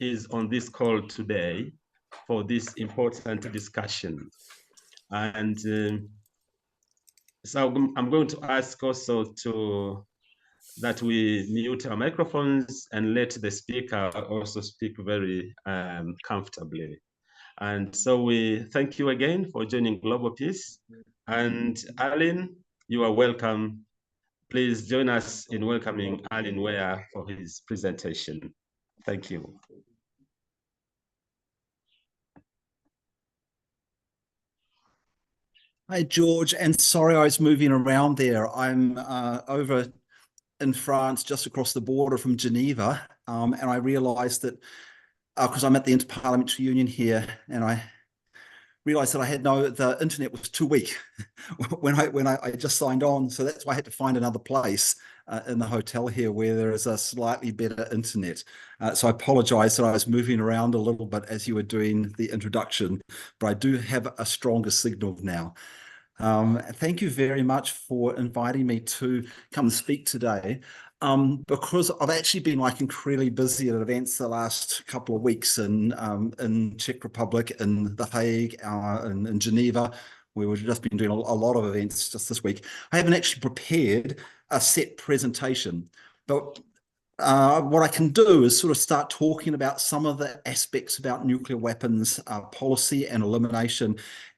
is on this call today for this important discussion. And so I'm going to ask also that we mute our microphones and let the speaker also speak very comfortably. And so we thank you again for joining Global Peace. And Alyn, you are welcome. Please join us in welcoming Alyn Ware for his presentation. Thank you. Hi, George, and sorry I was moving around there. I'm over in France, just across the border from Geneva, and I realised that, because I'm at the Interparliamentary Union here, and I realised that the internet was too weak when I just signed on, so that's why I had to find another place in the hotel here where there is a slightly better internet. So I apologise that I was moving around a little bit as you were doing the introduction, but I do have a stronger signal now. Thank you very much for inviting me to come and speak today, because I've actually been incredibly busy at events the last couple of weeks in Czech Republic, in The Hague, in Geneva. We've just been doing a lot of events just this week. I haven't actually prepared a set presentation, but what I can do is sort of start talking about some of the aspects about nuclear weapons policy and elimination,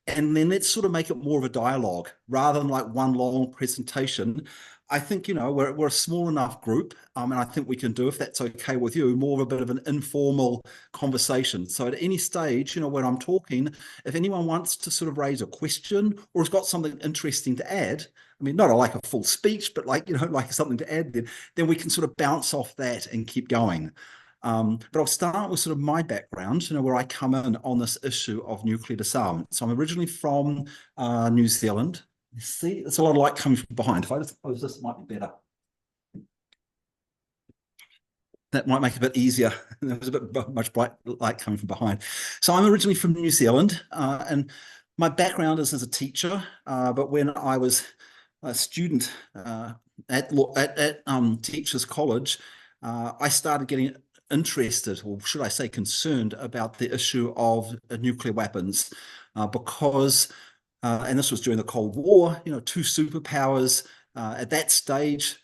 and then let's sort of make it more of a dialogue rather than one long presentation. I think, we're a small enough group, and I think we can do, if that's okay with you, more of a bit of an informal conversation. So at any stage, when I'm talking, if anyone wants to sort of raise a question or has got something interesting to add, I mean, not like a full speech, but like something to add, then we can sort of bounce off that and keep going. But I'll start with sort of my background, where I come in on this issue of nuclear disarmament. So I'm originally from New Zealand. See, it's a lot of light coming from behind. If I just close this, it might be better. That might make it a bit easier. There was a bit much bright light coming from behind. So I'm originally from New Zealand, and my background is as a teacher. But when I was a student at Teachers College, I started getting interested, or should I say concerned, about the issue of nuclear weapons, because and this was during the Cold War, two superpowers at that stage,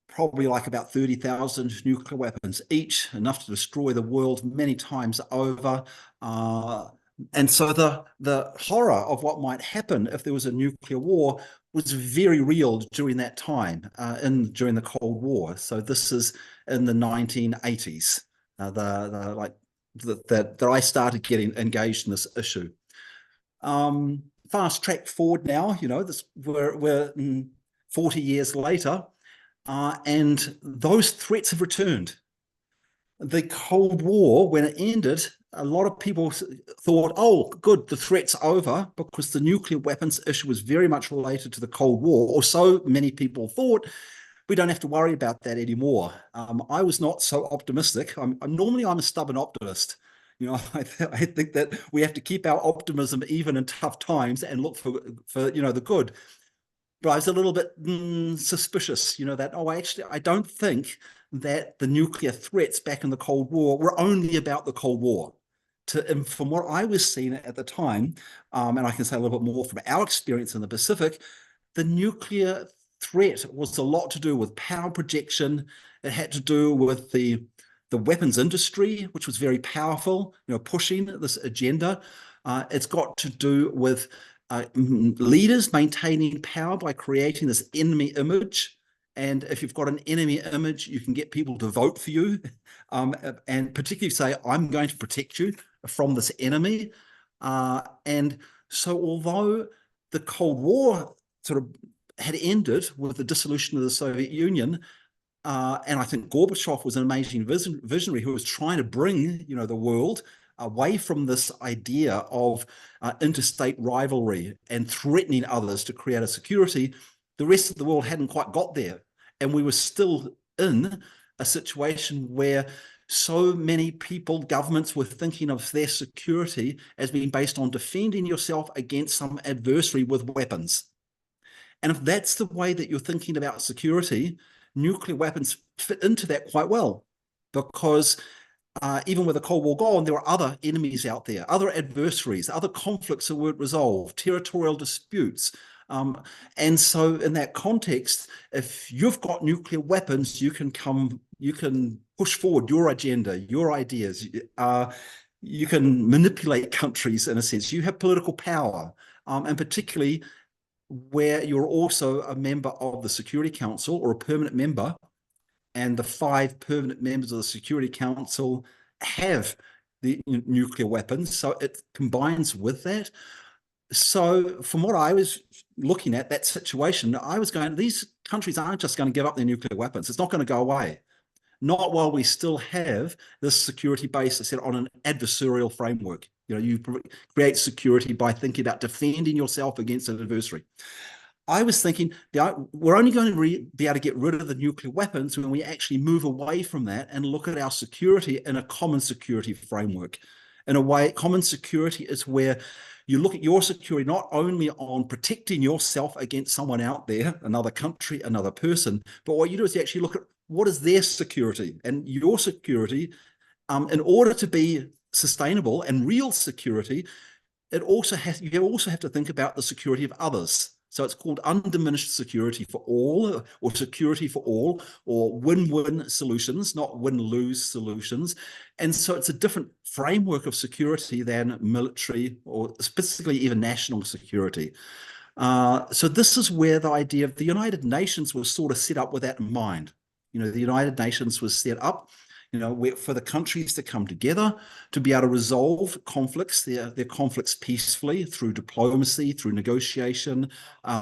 probably about 30,000 nuclear weapons each, enough to destroy the world many times over. And so the horror of what might happen if there was a nuclear war was very real during that time, during the Cold War. So this is in the 1980s, that I started getting engaged in this issue. Fast track forward now, we're 40 years later, and those threats have returned. The Cold War, when it ended, a lot of people thought, oh, good, the threat's over, because the nuclear weapons issue was very much related to the Cold War, or so many people thought. We don't have to worry about that anymore. I was not so optimistic. Normally I'm a stubborn optimist. I think that we have to keep our optimism even in tough times and look for the good. But I was a little bit suspicious, that, I don't think that the nuclear threats back in the Cold War were only about the Cold War. From what I was seeing at the time, and I can say a little bit more from our experience in the Pacific, the nuclear threat was a lot to do with power projection. It had to do with the weapons industry, which was very powerful, pushing this agenda. It's got to do with leaders maintaining power by creating this enemy image. And if you've got an enemy image, you can get people to vote for you, and particularly say, I'm going to protect you from this enemy. And so although the Cold War sort of had ended with the dissolution of the Soviet Union, and I think Gorbachev was an amazing visionary who was trying to bring, the world away from this idea of interstate rivalry and threatening others to create a security. The rest of the world hadn't quite got there. And we were still in a situation where so many people, governments, were thinking of their security as being based on defending yourself against some adversary with weapons. And if that's the way that you're thinking about security, nuclear weapons fit into that quite well, because even with the Cold War gone, there were other enemies out there, other adversaries, other conflicts that weren't resolved, territorial disputes. And so in that context, if you've got nuclear weapons, you can push forward your agenda, your ideas. You can manipulate countries in a sense. You have political power, and particularly where you're also a member of the Security Council or a permanent member, and the 5 permanent members of the Security Council have the nuclear weapons. So it combines with that. So from what I was looking at that situation, I was going, these countries aren't just going to give up their nuclear weapons. It's not going to go away. Not while we still have this security base that's set on an adversarial framework. You create security by thinking about defending yourself against an adversary. I was thinking we're only going to be able to get rid of the nuclear weapons when we actually move away from that and look at our security in a common security framework. In a way, common security is where you look at your security not only on protecting yourself against someone out there, another country, another person, but what you do is you actually look at what is their security, and your security, in order to be sustainable and real security, you also have to think about the security of others. So it's called undiminished security for all, or security for all, or win-win solutions, not win-lose solutions. And so it's a different framework of security than military or specifically even national security. So this is where the idea of the United Nations was sort of set up with that in mind. The United Nations was set up for the countries to come together to be able to resolve conflicts, their conflicts peacefully through diplomacy, through negotiation,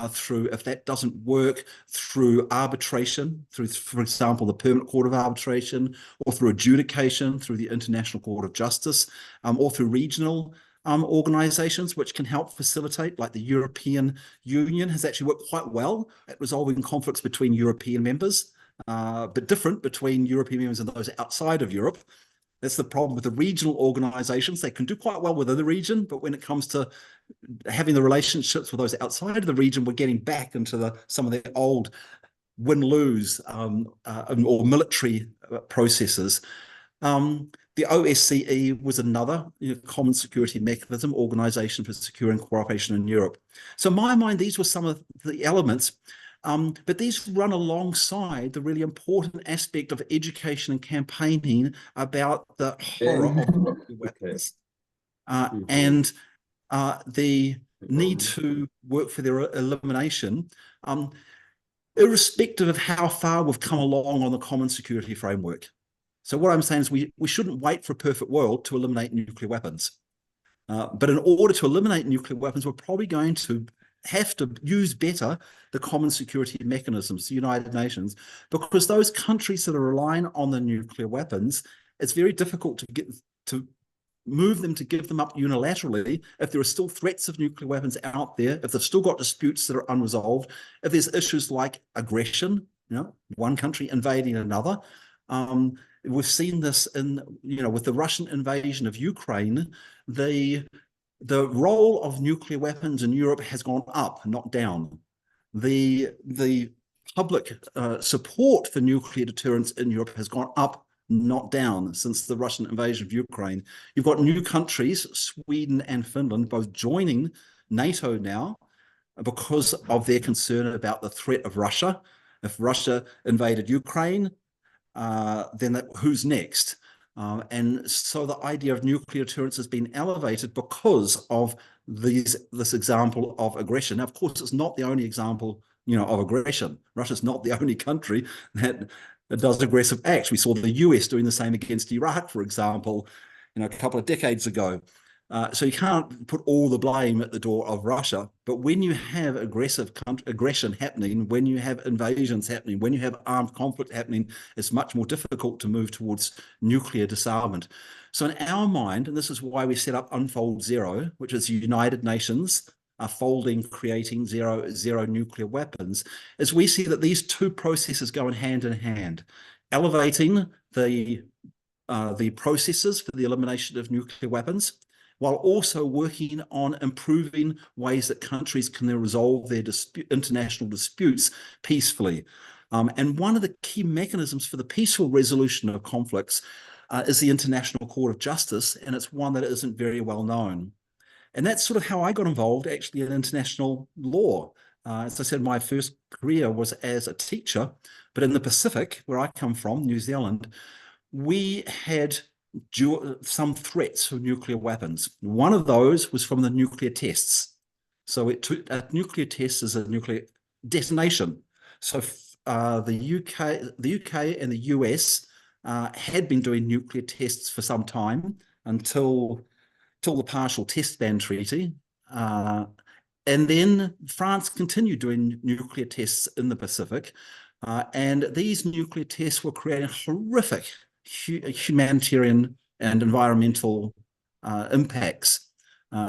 through, if that doesn't work, through arbitration, through, for example, the Permanent Court of Arbitration, or through adjudication, through the International Court of Justice, or through regional organizations which can help facilitate, like the European Union has actually worked quite well at resolving conflicts between European members. But different between European members and those outside of Europe. That's the problem with the regional organizations. They can do quite well within the region, but when it comes to having the relationships with those outside of the region, we're getting back into some of the old win-lose or military processes. The OSCE was another common security mechanism, Organization for Security and Cooperation in Europe. So in my mind, these were some of the elements. But these run alongside the really important aspect of education and campaigning about the horror of nuclear weapons and the need to work for their elimination, irrespective of how far we've come along on the common security framework. So what I'm saying is we shouldn't wait for a perfect world to eliminate nuclear weapons. But in order to eliminate nuclear weapons, we're probably going to have to use better the common security mechanisms, the United Nations, because those countries that are relying on the nuclear weapons, it's very difficult to move them to give them up unilaterally if there are still threats of nuclear weapons out there, if they've still got disputes that are unresolved, if there's issues like aggression, one country invading another. We've seen this with the Russian invasion of Ukraine. The role of nuclear weapons in Europe has gone up, not down. The public support for nuclear deterrence in Europe has gone up, not down, since the Russian invasion of Ukraine. You've got new countries, Sweden and Finland, both joining NATO now because of their concern about the threat of Russia. If Russia invaded Ukraine, then who's next? And so the idea of nuclear deterrence has been elevated because of this example of aggression. Now, of course, it's not the only example, of aggression. Russia's not the only country that does aggressive acts. We saw the US doing the same against Iraq, for example, a couple of decades ago. So you can't put all the blame at the door of Russia. But when you have aggressive aggression happening, when you have invasions happening, when you have armed conflict happening, it's much more difficult to move towards nuclear disarmament. So in our mind, and this is why we set up Unfold Zero, which is the United Nations creating zero nuclear weapons, is we see that these two processes go hand in hand, elevating the processes for the elimination of nuclear weapons, while also working on improving ways that countries can resolve their international disputes peacefully. And one of the key mechanisms for the peaceful resolution of conflicts is the International Court of Justice, and it's one that isn't very well known. And that's sort of how I got involved actually in international law. As I said, my first career was as a teacher, but in the Pacific, where I come from, New Zealand, we had some threats of nuclear weapons. One of those was from the nuclear tests. So a nuclear test is a nuclear detonation. So the UK and the US had been doing nuclear tests for some time until the Partial Test Ban Treaty. And then France continued doing nuclear tests in the Pacific. And these nuclear tests were creating horrific humanitarian and environmental impacts.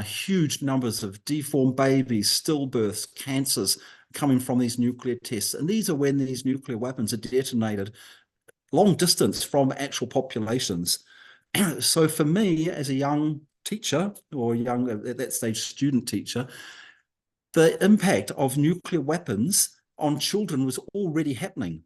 Huge numbers of deformed babies, stillbirths, cancers coming from these nuclear tests. And these are when these nuclear weapons are detonated long distance from actual populations. So for me, as a young teacher, or young, at that stage, student teacher, the impact of nuclear weapons on children was already happening.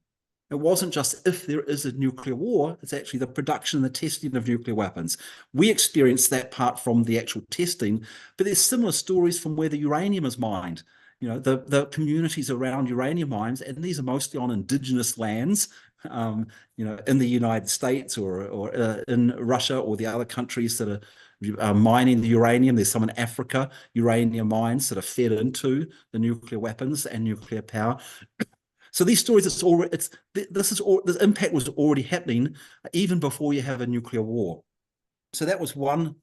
It wasn't just if there is a nuclear war, it's actually the production and the testing of nuclear weapons. We experienced that part from the actual testing, but there's similar stories from where the uranium is mined. You know, the communities around uranium mines, and these are mostly on indigenous lands, you know, in the United States or in Russia or the other countries that are mining the uranium. There's some in Africa, uranium mines that are fed into the nuclear weapons and nuclear power. So these stories, this impact was already happening even before you have a nuclear war. So that was one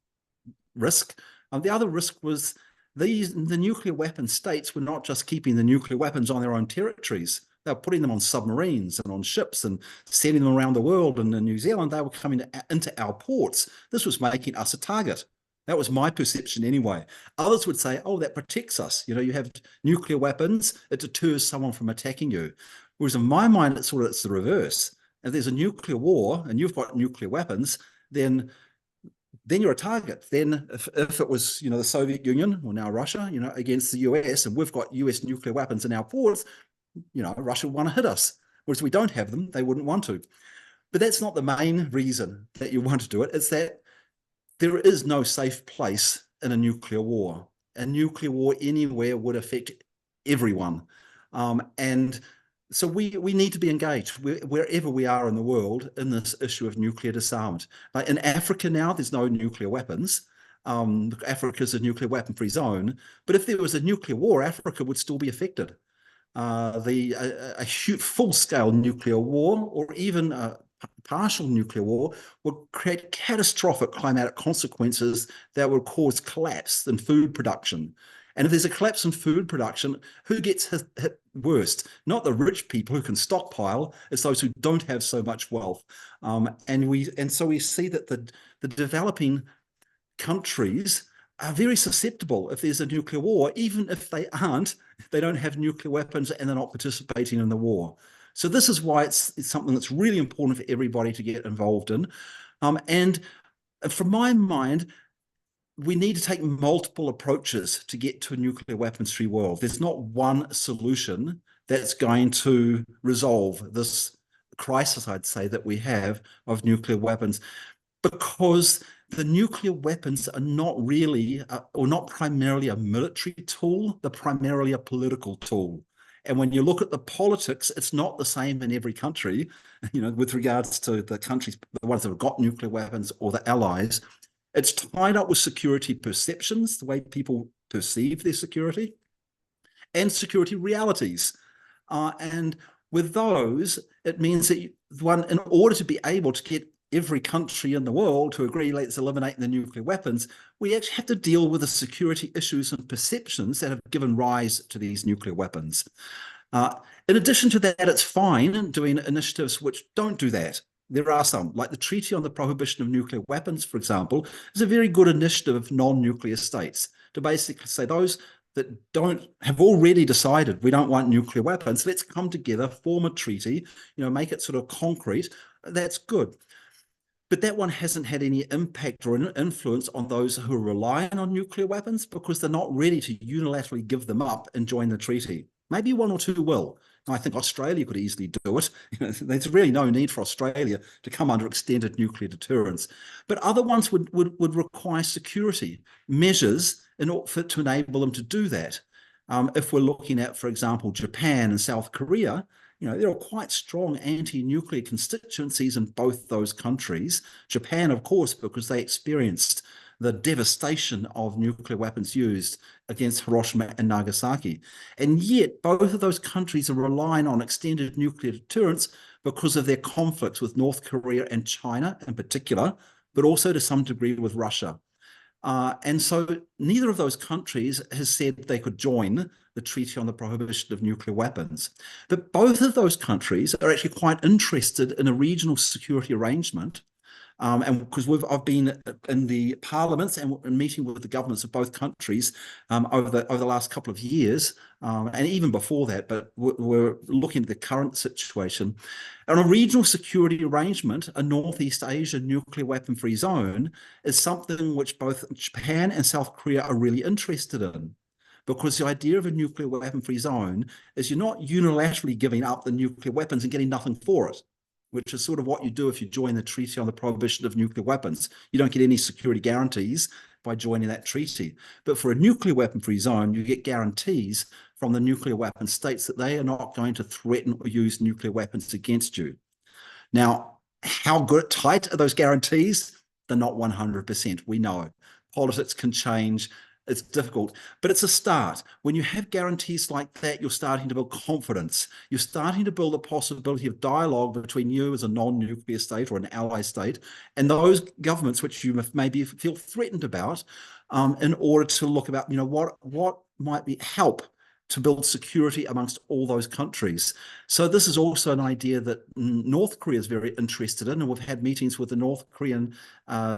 risk. The other risk was the nuclear weapon states were not just keeping the nuclear weapons on their own territories. They were putting them on submarines and on ships and sending them around the world. And in New Zealand, they were coming into our ports. This was making us a target. That was my perception anyway. Others would say, oh, that protects us. You know, you have nuclear weapons, it deters someone from attacking you. Whereas in my mind, it's the reverse. If there's a nuclear war and you've got nuclear weapons, then you're a target. Then if it was, you know, the Soviet Union, or now Russia, you know, against the US, and we've got US nuclear weapons in our ports, you know, Russia would want to hit us. Whereas if we don't have them, they wouldn't want to. But that's not the main reason that you want to do it. It's that there is no safe place in a nuclear war. A nuclear war anywhere would affect everyone. And so we need to be engaged wherever we are in the world in this issue of nuclear disarmament. In Africa now, there's no nuclear weapons. Africa is a nuclear weapon-free zone. But if there was a nuclear war, Africa would still be affected. A huge full-scale nuclear war, or even a partial nuclear war, would create catastrophic climatic consequences that would cause collapse in food production. And if there's a collapse in food production, who gets hit worst? Not the rich people who can stockpile, it's those who don't have so much wealth. And so we see that the developing countries are very susceptible if there's a nuclear war, even if they don't have nuclear weapons and they're not participating in the war. So this is why it's something that's really important for everybody to get involved in. And from my mind, we need to take multiple approaches to get to a nuclear weapons-free world. There's not one solution that's going to resolve this crisis, I'd say, that we have of nuclear weapons, because the nuclear weapons are not really, or not primarily a military tool, they're primarily a political tool. And when you look at the politics, it's not the same in every country, you know, with regards to the countries, the ones that have got nuclear weapons or the allies. It's tied up with security perceptions, the way people perceive their security, and security realities. And with those, it means that in order to be able to get every country in the world to agree, let's eliminate the nuclear weapons, we actually have to deal with the security issues and perceptions that have given rise to these nuclear weapons. In addition to that, it's fine doing initiatives which don't do that. There are some, like the Treaty on the Prohibition of Nuclear Weapons, for example, is a very good initiative of non-nuclear states to basically say those that have already decided we don't want nuclear weapons, let's come together, form a treaty, you know, make it sort of concrete. That's good. But that one hasn't had any impact or influence on those who are relying on nuclear weapons, because they're not ready to unilaterally give them up and join the treaty. Maybe one or two will, I think Australia could easily do it. There's really no need for Australia to come under extended nuclear deterrence. But other ones would require security measures in order to enable them to do that. If we're looking at, for example, Japan and South Korea, there are quite strong anti-nuclear constituencies in both those countries. Japan, of course, because they experienced the devastation of nuclear weapons used against Hiroshima and Nagasaki. And yet both of those countries are relying on extended nuclear deterrence because of their conflicts with North Korea and China in particular, but also to some degree with Russia. And so neither of those countries has said they could join the Treaty on the Prohibition of Nuclear Weapons. But both of those countries are actually quite interested in a regional security arrangement. And because I've been in the parliaments and meeting with the governments of both countries over the last couple of years, and even before that, but we're looking at the current situation. And a regional security arrangement, a Northeast Asia nuclear weapon-free zone, is something which both Japan and South Korea are really interested in. Because the idea of a nuclear weapon-free zone is you're not unilaterally giving up the nuclear weapons and getting nothing for it, which is sort of what you do if you join the Treaty on the Prohibition of Nuclear Weapons. You don't get any security guarantees by joining that treaty. But for a nuclear weapon-free zone, you get guarantees from the nuclear weapon states that they are not going to threaten or use nuclear weapons against you. Now, how good, tight are those guarantees? They're not 100%. We know politics can change. It's difficult, but it's a start. When you have guarantees like that, you're starting to build confidence. You're starting to build a possibility of dialogue between you as a non-nuclear state or an ally state and those governments which you maybe feel threatened about, in order to look about, what might be help to build security amongst all those countries. So this is also an idea that North Korea is very interested in, and we've had meetings with the North Korean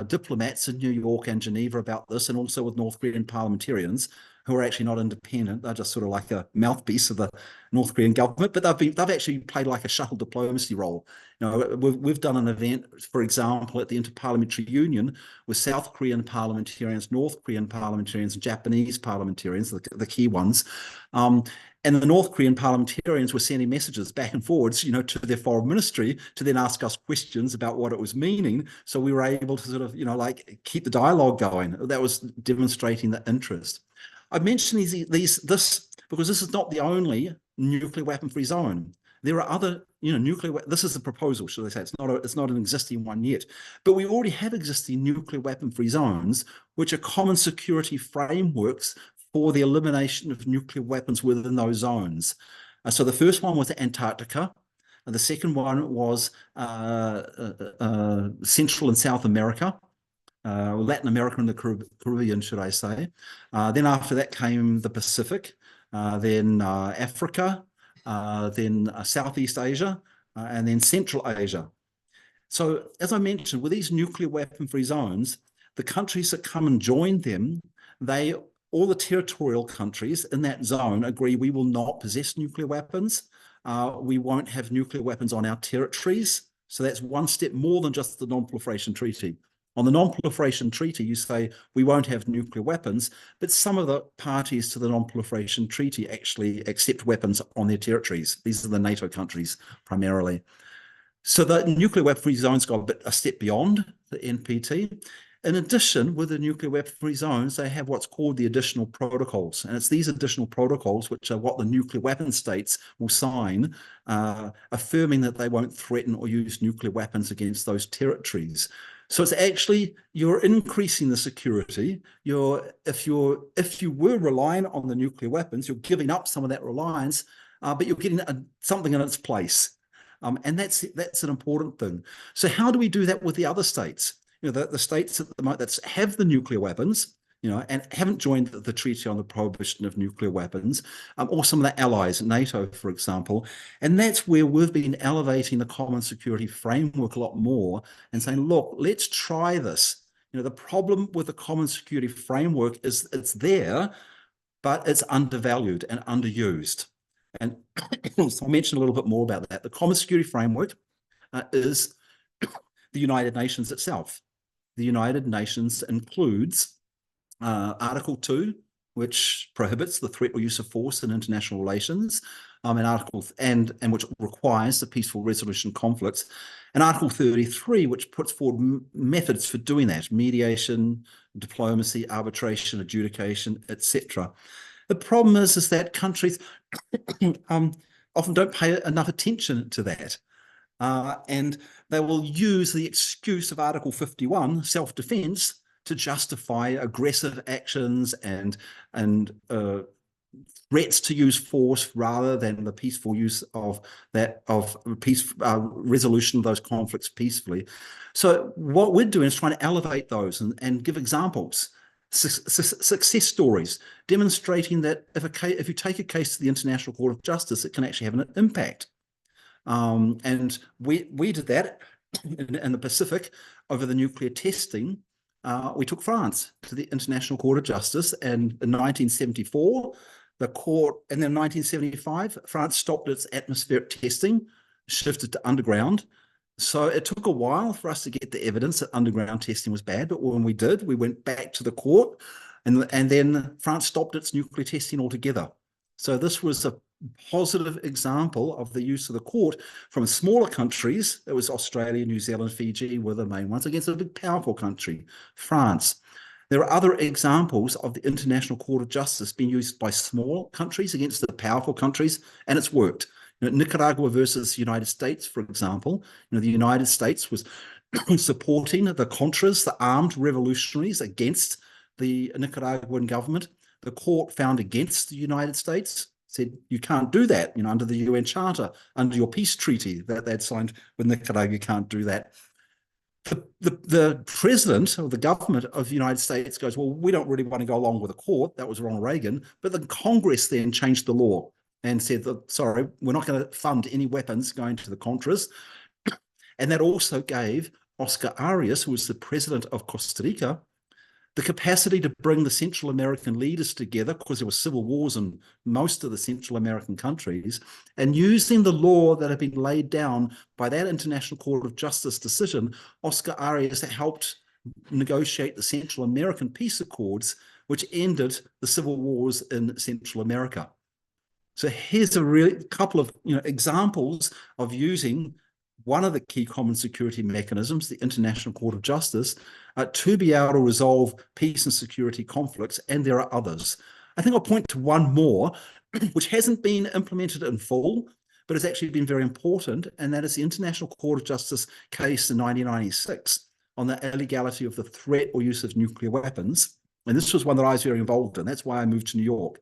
diplomats in New York and Geneva about this, and also with North Korean parliamentarians who are actually not independent. They're just sort of like a mouthpiece of the North Korean government, but they've actually played like a shuttle diplomacy role. We've done an event, for example, at the Interparliamentary Union with South Korean parliamentarians, North Korean parliamentarians, and Japanese parliamentarians, the key ones. And the North Korean parliamentarians were sending messages back and forwards, to their foreign ministry to then ask us questions about what it was meaning. So we were able to sort of, keep the dialogue going. That was demonstrating the interest. I mentioned this because this is not the only nuclear weapon-free zone. There are other, this is a proposal, should I say? It's not an existing one yet, but we already have existing nuclear weapon-free zones, which are common security frameworks for the elimination of nuclear weapons within those zones. So the first one was Antarctica. The second one was Central and South America. Latin America and the Caribbean, should I say. Then after that came the Pacific, then Africa, then Southeast Asia, and then Central Asia. So as I mentioned, with these nuclear weapon-free zones, the countries that come and join them, all the territorial countries in that zone agree we will not possess nuclear weapons. We won't have nuclear weapons on our territories. So that's one step more than just the Non-Proliferation Treaty. On the Non-Proliferation Treaty, you say we won't have nuclear weapons, but some of the parties to the Non-Proliferation Treaty actually accept weapons on their territories. These are the NATO countries primarily. So the nuclear weapon-free zones go a step beyond the NPT. In addition, with the nuclear weapon-free zones, they have what's called the additional protocols. And it's these additional protocols, which are what the nuclear weapon states will sign, affirming that they won't threaten or use nuclear weapons against those territories. So it's actually, you're increasing the security. If you were relying on the nuclear weapons, you're giving up some of that reliance, but you're getting something in its place. And that's an important thing. So how do we do that with the other states? The states that have the nuclear weapons, and haven't joined the Treaty on the Prohibition of Nuclear Weapons, or some of the allies, NATO, for example. And that's where we've been elevating the common security framework a lot more and saying, look, let's try this. The problem with the common security framework is it's there, but it's undervalued and underused. And so I'll mention a little bit more about that. The common security framework is the United Nations itself. The United Nations includes Article 2, which prohibits the threat or use of force in international relations. in Article and which requires the peaceful resolution of conflicts, and Article 33, which puts forward methods for doing that: mediation, diplomacy, arbitration, adjudication, etc. The problem is that countries often don't pay enough attention to that. And they will use the excuse of Article 51, self-defense, to justify aggressive actions and threats to use force rather than the peaceful use of resolution of those conflicts peacefully. So what we're doing is trying to elevate those and give examples, success stories, demonstrating that if you take a case to the International Court of Justice, it can actually have an impact. And we did that in the Pacific over the nuclear testing. We took France to the International Court of Justice, and in 1974, the court, and then in 1975, France stopped its atmospheric testing, shifted to underground. So it took a while for us to get the evidence that underground testing was bad, but when we did, we went back to the court, and then France stopped its nuclear testing altogether. So this was a positive example of the use of the court from smaller countries. It was Australia, New Zealand, Fiji were the main ones, against a big powerful country, France. There are other examples of the International Court of Justice being used by small countries against the powerful countries, and it's worked. Nicaragua versus the United States, for example, the United States was supporting the Contras, the armed revolutionaries against the Nicaraguan government. The court found against the United States, said you can't do that, under the UN Charter, under your peace treaty that they'd signed with Nicaragua, you can't do that. The president of the government of the United States goes, well, we don't really want to go along with the court. That was Ronald Reagan. But the Congress then changed the law and said that, sorry, we're not going to fund any weapons going to the Contras. And that also gave Oscar Arias, who was the president of Costa Rica, the capacity to bring the Central American leaders together, because there were civil wars in most of the Central American countries, and using the law that had been laid down by that International Court of Justice decision, Oscar Arias helped negotiate the Central American peace accords, which ended the civil wars in Central America. So here's a couple of examples of using one of the key common security mechanisms, the International Court of Justice, to be able to resolve peace and security conflicts, and there are others. I think I'll point to one more, which hasn't been implemented in full, but has actually been very important, and that is the International Court of Justice case in 1996 on the illegality of the threat or use of nuclear weapons. And this was one that I was very involved in. That's why I moved to New York.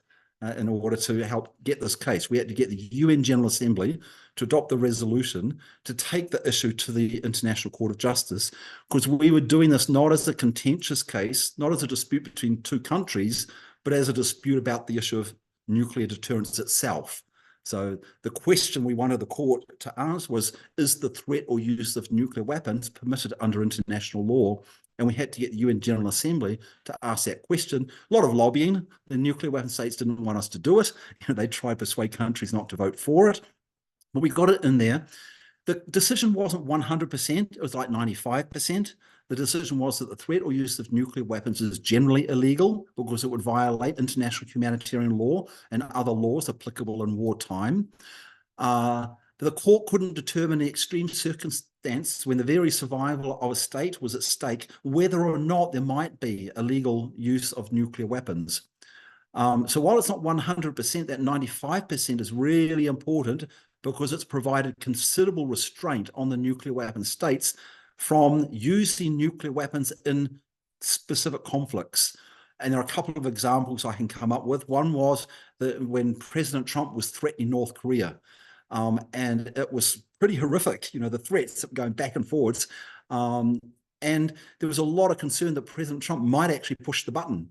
In order to help get this case, we had to get the UN General Assembly to adopt the resolution to take the issue to the International Court of Justice, because we were doing this not as a contentious case, not as a dispute between two countries, but as a dispute about the issue of nuclear deterrence itself. So the question we wanted the court to ask was, is the threat or use of nuclear weapons permitted under international law? And we had to get the UN General Assembly to ask that question. A lot of lobbying. The nuclear weapon states didn't want us to do it. They tried to persuade countries not to vote for it. But we got it in there. The decision wasn't 100%. It was like 95%. The decision was that the threat or use of nuclear weapons is generally illegal because it would violate international humanitarian law and other laws applicable in wartime. The court couldn't determine the extreme circumstance when the very survival of a state was at stake, whether or not there might be illegal use of nuclear weapons. So while it's not 100%, that 95% is really important because it's provided considerable restraint on the nuclear weapon states from using nuclear weapons in specific conflicts. And there are a couple of examples I can come up with. One was that when President Trump was threatening North Korea, and it was pretty horrific, the threats going back and forwards. And there was a lot of concern that President Trump might actually push the button.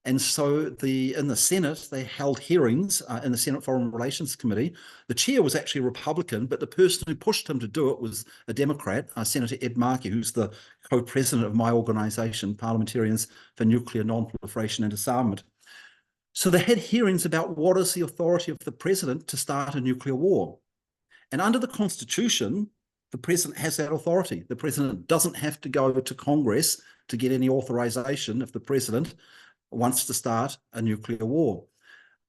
And so in the Senate, they held hearings in the Senate Foreign Relations Committee. The chair was actually a Republican, but the person who pushed him to do it was a Democrat, Senator Ed Markey, who's the co-president of my organization, Parliamentarians for Nuclear Non-Proliferation and Disarmament. So they had hearings about what is the authority of the president to start a nuclear war. And under the Constitution, the president has that authority. The president doesn't have to go to Congress to get any authorization if the president wants to start a nuclear war.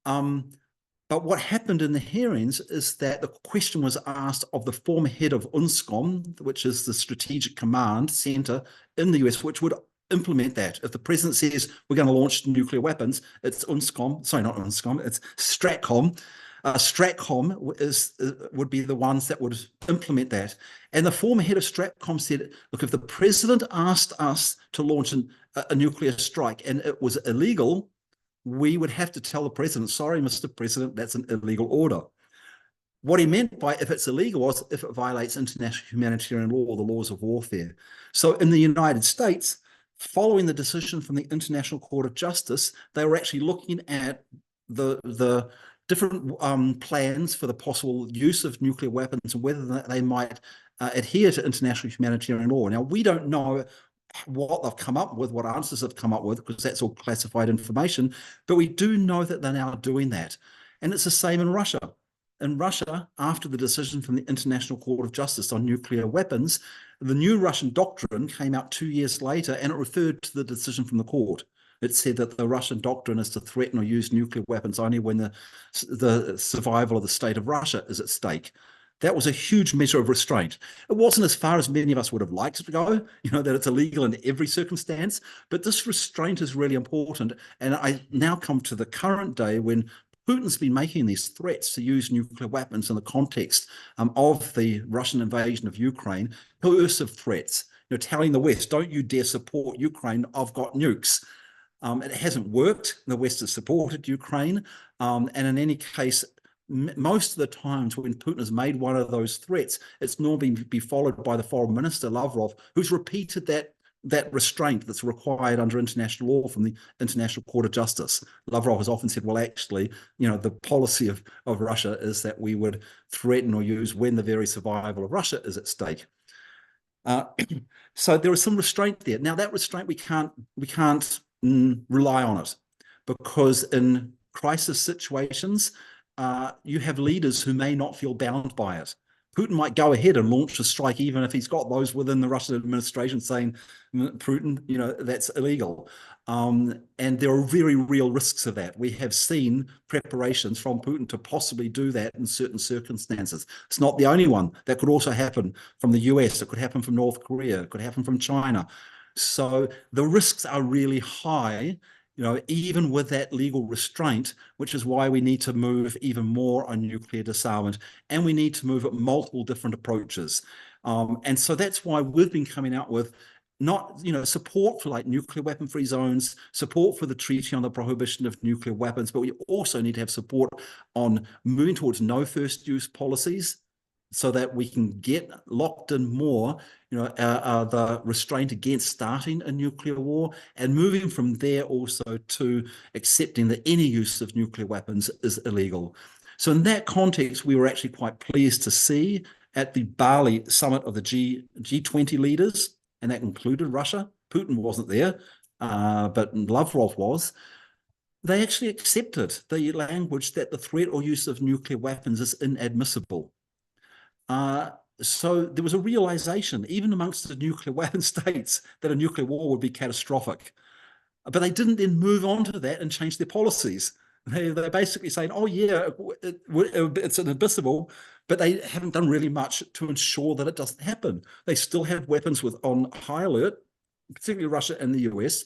But But what happened in the hearings is that the question was asked of the former head of UNSCOM, which is the Strategic Command Center in the US, which would implement that. If the president says we're going to launch nuclear weapons, it's UNSCOM, sorry, not UNSCOM, it's STRATCOM. STRATCOM would be the ones that would implement that. And the former head of STRATCOM said, look, if the president asked us to launch a nuclear strike and it was illegal, we would have to tell the president, sorry, Mr. President, that's an illegal order. What he meant by if it's illegal was if it violates international humanitarian law or the laws of warfare. So in the United States, following the decision from the International Court of Justice, they were actually looking at the different plans for the possible use of nuclear weapons and whether they might adhere to international humanitarian law. Now, we don't know what they've come up with, what answers they've come up with, because that's all classified information, but we do know that they're now doing that. And it's the same in Russia. In Russia, after the decision from the International Court of Justice on nuclear weapons, the new Russian doctrine came out 2 years later, and it referred to the decision from the court. It said that the Russian doctrine is to threaten or use nuclear weapons only when the survival of the state of Russia is at stake. That was a huge measure of restraint. It wasn't as far as many of us would have liked it to go, that it's illegal in every circumstance, but this restraint is really important. And I now come to the current day when Putin's been making these threats to use nuclear weapons in the context of the Russian invasion of Ukraine, coercive threats, telling the West, don't you dare support Ukraine, I've got nukes. It hasn't worked. The West has supported Ukraine. And in any case, most of the times when Putin has made one of those threats, it's normally be followed by the foreign minister, Lavrov, who's repeated that restraint that's required under international law from the International Court of Justice. Lavrov has often said, well, actually, the policy of Russia is that we would threaten or use when the very survival of Russia is at stake. So there is some restraint there. Now, that restraint, we can't rely on it, because in crisis situations, you have leaders who may not feel bound by it. Putin might go ahead and launch a strike, even if he's got those within the Russian administration saying, Putin, that's illegal. And there are very real risks of that. We have seen preparations from Putin to possibly do that in certain circumstances. It's not the only one. That could also happen from the US. It could happen from North Korea. It could happen from China. So the risks are really high, even with that legal restraint, which is why we need to move even more on nuclear disarmament, and we need to move at multiple different approaches. And so that's why we've been coming out with not, support for like nuclear weapon-free zones, support for the Treaty on the Prohibition of Nuclear Weapons, but we also need to have support on moving towards no first use policies, so that we can get locked in more, the restraint against starting a nuclear war, and moving from there also to accepting that any use of nuclear weapons is illegal. So in that context, we were actually quite pleased to see at the Bali summit of the G20 leaders, and that included Russia. Putin wasn't there, but Lavrov was. They actually accepted the language that the threat or use of nuclear weapons is inadmissible. So there was a realization, even amongst the nuclear weapon states, that a nuclear war would be catastrophic. But they didn't then move on to that and change their policies. They're basically saying, oh, yeah, it's inadmissible, but they haven't done really much to ensure that it doesn't happen. They still have weapons on high alert, particularly Russia and the US.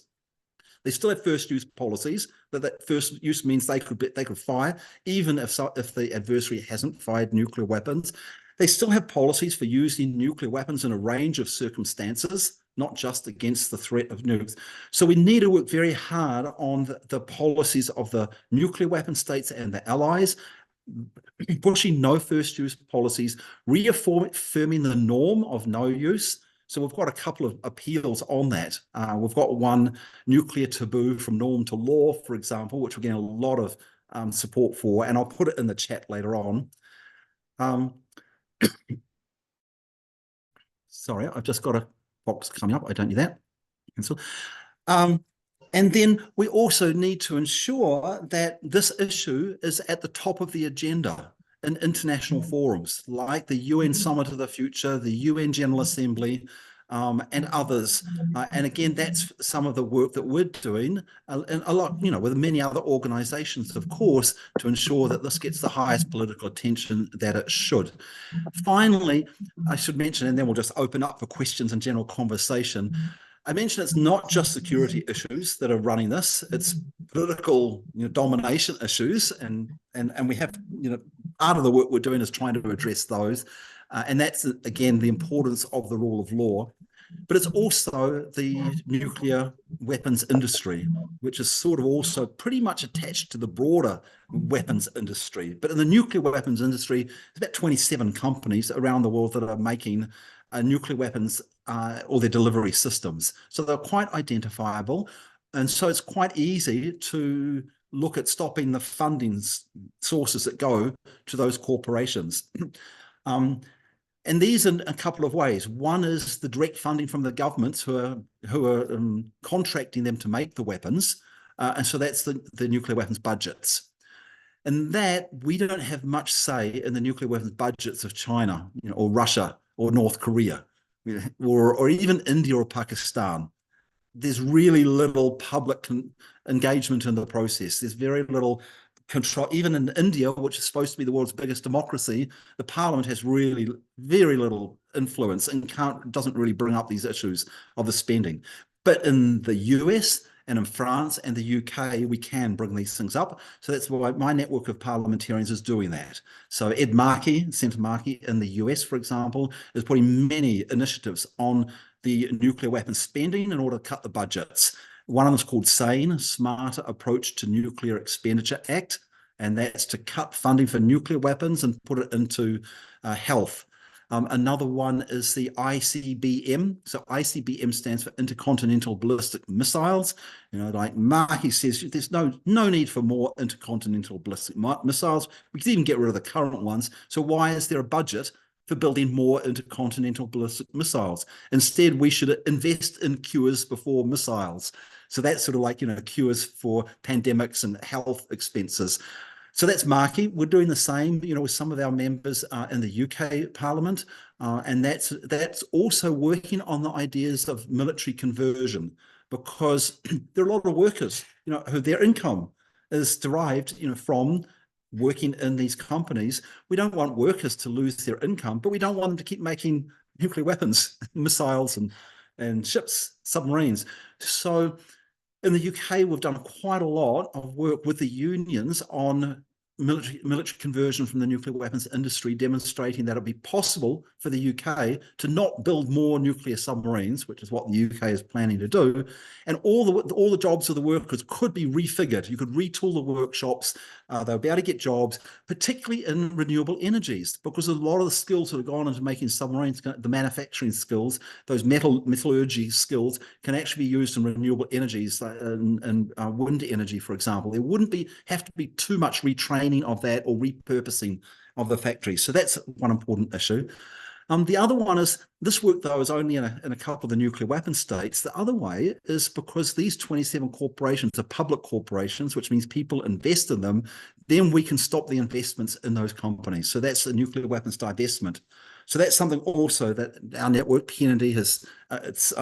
They still have first use policies. That first use means they could fire, even if the adversary hasn't fired nuclear weapons. They still have policies for using nuclear weapons in a range of circumstances, not just against the threat of nukes. So we need to work very hard on the policies of the nuclear weapon states and the allies, pushing no first use policies, reaffirming the norm of no use. So we've got a couple of appeals on that. We've got one, nuclear taboo from norm to law, for example, which we're getting a lot of support for, and I'll put it in the chat later on. Sorry, I've just got a box coming up. I don't need that. Cancel. And then we also need to ensure that this issue is at the top of the agenda in international forums, like the UN Summit of the Future, the UN General Assembly, and others. And again, that's some of the work that we're doing, and a lot, with many other organizations, of course, to ensure that this gets the highest political attention that it should. Finally, I should mention, and then we'll just open up for questions and general conversation. I mentioned it's not just security issues that are running this; it's political, domination issues, and we have, part of the work we're doing is trying to address those, and that's again the importance of the rule of law. But it's also the nuclear weapons industry, which is sort of also pretty much attached to the broader weapons industry. But in the nuclear weapons industry, there's about 27 companies around the world that are making nuclear weapons or their delivery systems. So they're quite identifiable. And so it's quite easy to look at stopping the funding sources that go to those corporations. And these in a couple of ways. One is the direct funding from the governments who are contracting them to make the weapons. And so that's the nuclear weapons budgets. And that we don't have much say in the nuclear weapons budgets of China, or Russia or North Korea, or even India or Pakistan. There's really little public engagement in the process. There's very little control. Even in India, which is supposed to be the world's biggest democracy, the parliament has really very little influence and doesn't really bring up these issues of the spending. But in the US and in France and the UK, we can bring these things up. So that's why my network of parliamentarians is doing that. So Ed Markey, Senator Markey in the US, for example, is putting many initiatives on the nuclear weapons spending in order to cut the budgets. One of them is called SANE, Smarter Approach to Nuclear Expenditure Act, and that's to cut funding for nuclear weapons and put it into health. Another one is the ICBM. So ICBM stands for Intercontinental Ballistic Missiles. Like Markey says, there's no need for more intercontinental ballistic missiles. We could even get rid of the current ones. So why is there a budget for building more intercontinental ballistic missiles? Instead, we should invest in cures before missiles. So that's sort of like, cures for pandemics and health expenses. So that's Markey. We're doing the same, with some of our members in the UK Parliament, and that's also working on the ideas of military conversion, because there are a lot of workers, who their income is derived, from working in these companies. We don't want workers to lose their income, but we don't want them to keep making nuclear weapons, missiles, and ships, submarines. So in the UK, we've done quite a lot of work with the unions on military conversion from the nuclear weapons industry, demonstrating that it'd be possible for the UK to not build more nuclear submarines, which is what the UK is planning to do, and all the jobs of the workers could be refigured. You could retool the workshops. They'll be able to get jobs, particularly in renewable energies, because a lot of the skills that have gone into making submarines, the manufacturing skills, those metallurgy skills, can actually be used in renewable energies, and wind energy, for example. There wouldn't have to be too much retraining of that or repurposing of the factories. So that's one important issue. The other one is, this work, though, is only in a couple of the nuclear weapon states. The other way is because these 27 corporations are public corporations, which means people invest in them, then we can stop the investments in those companies. So that's the nuclear weapons divestment. So that's something also that our network, Kennedy, has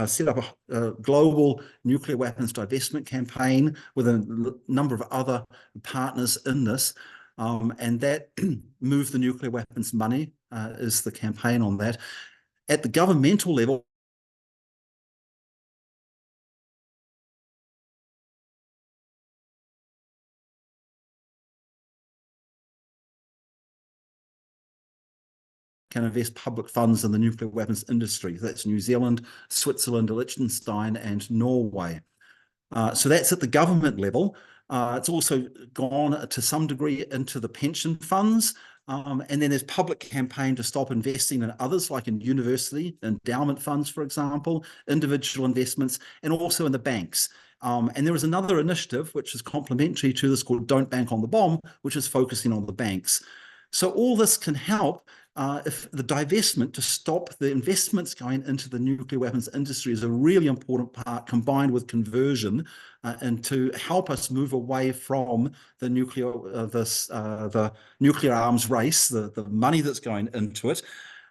set up a global nuclear weapons divestment campaign with a number of other partners in this. And that Move the Nuclear Weapons Money is the campaign on that. At the governmental level, can invest public funds in the nuclear weapons industry. That's New Zealand, Switzerland, Liechtenstein, and Norway. So that's at the government level. It's also gone to some degree into the pension funds. And then there's public campaign to stop investing in others, like in university endowment funds, for example, individual investments, and also in the banks. And there is another initiative which is complementary to this called Don't Bank on the Bomb, which is focusing on the banks. So all this can help if the divestment to stop the investments going into the nuclear weapons industry is a really important part, combined with conversion, and to help us move away from the nuclear arms race, the money that's going into it.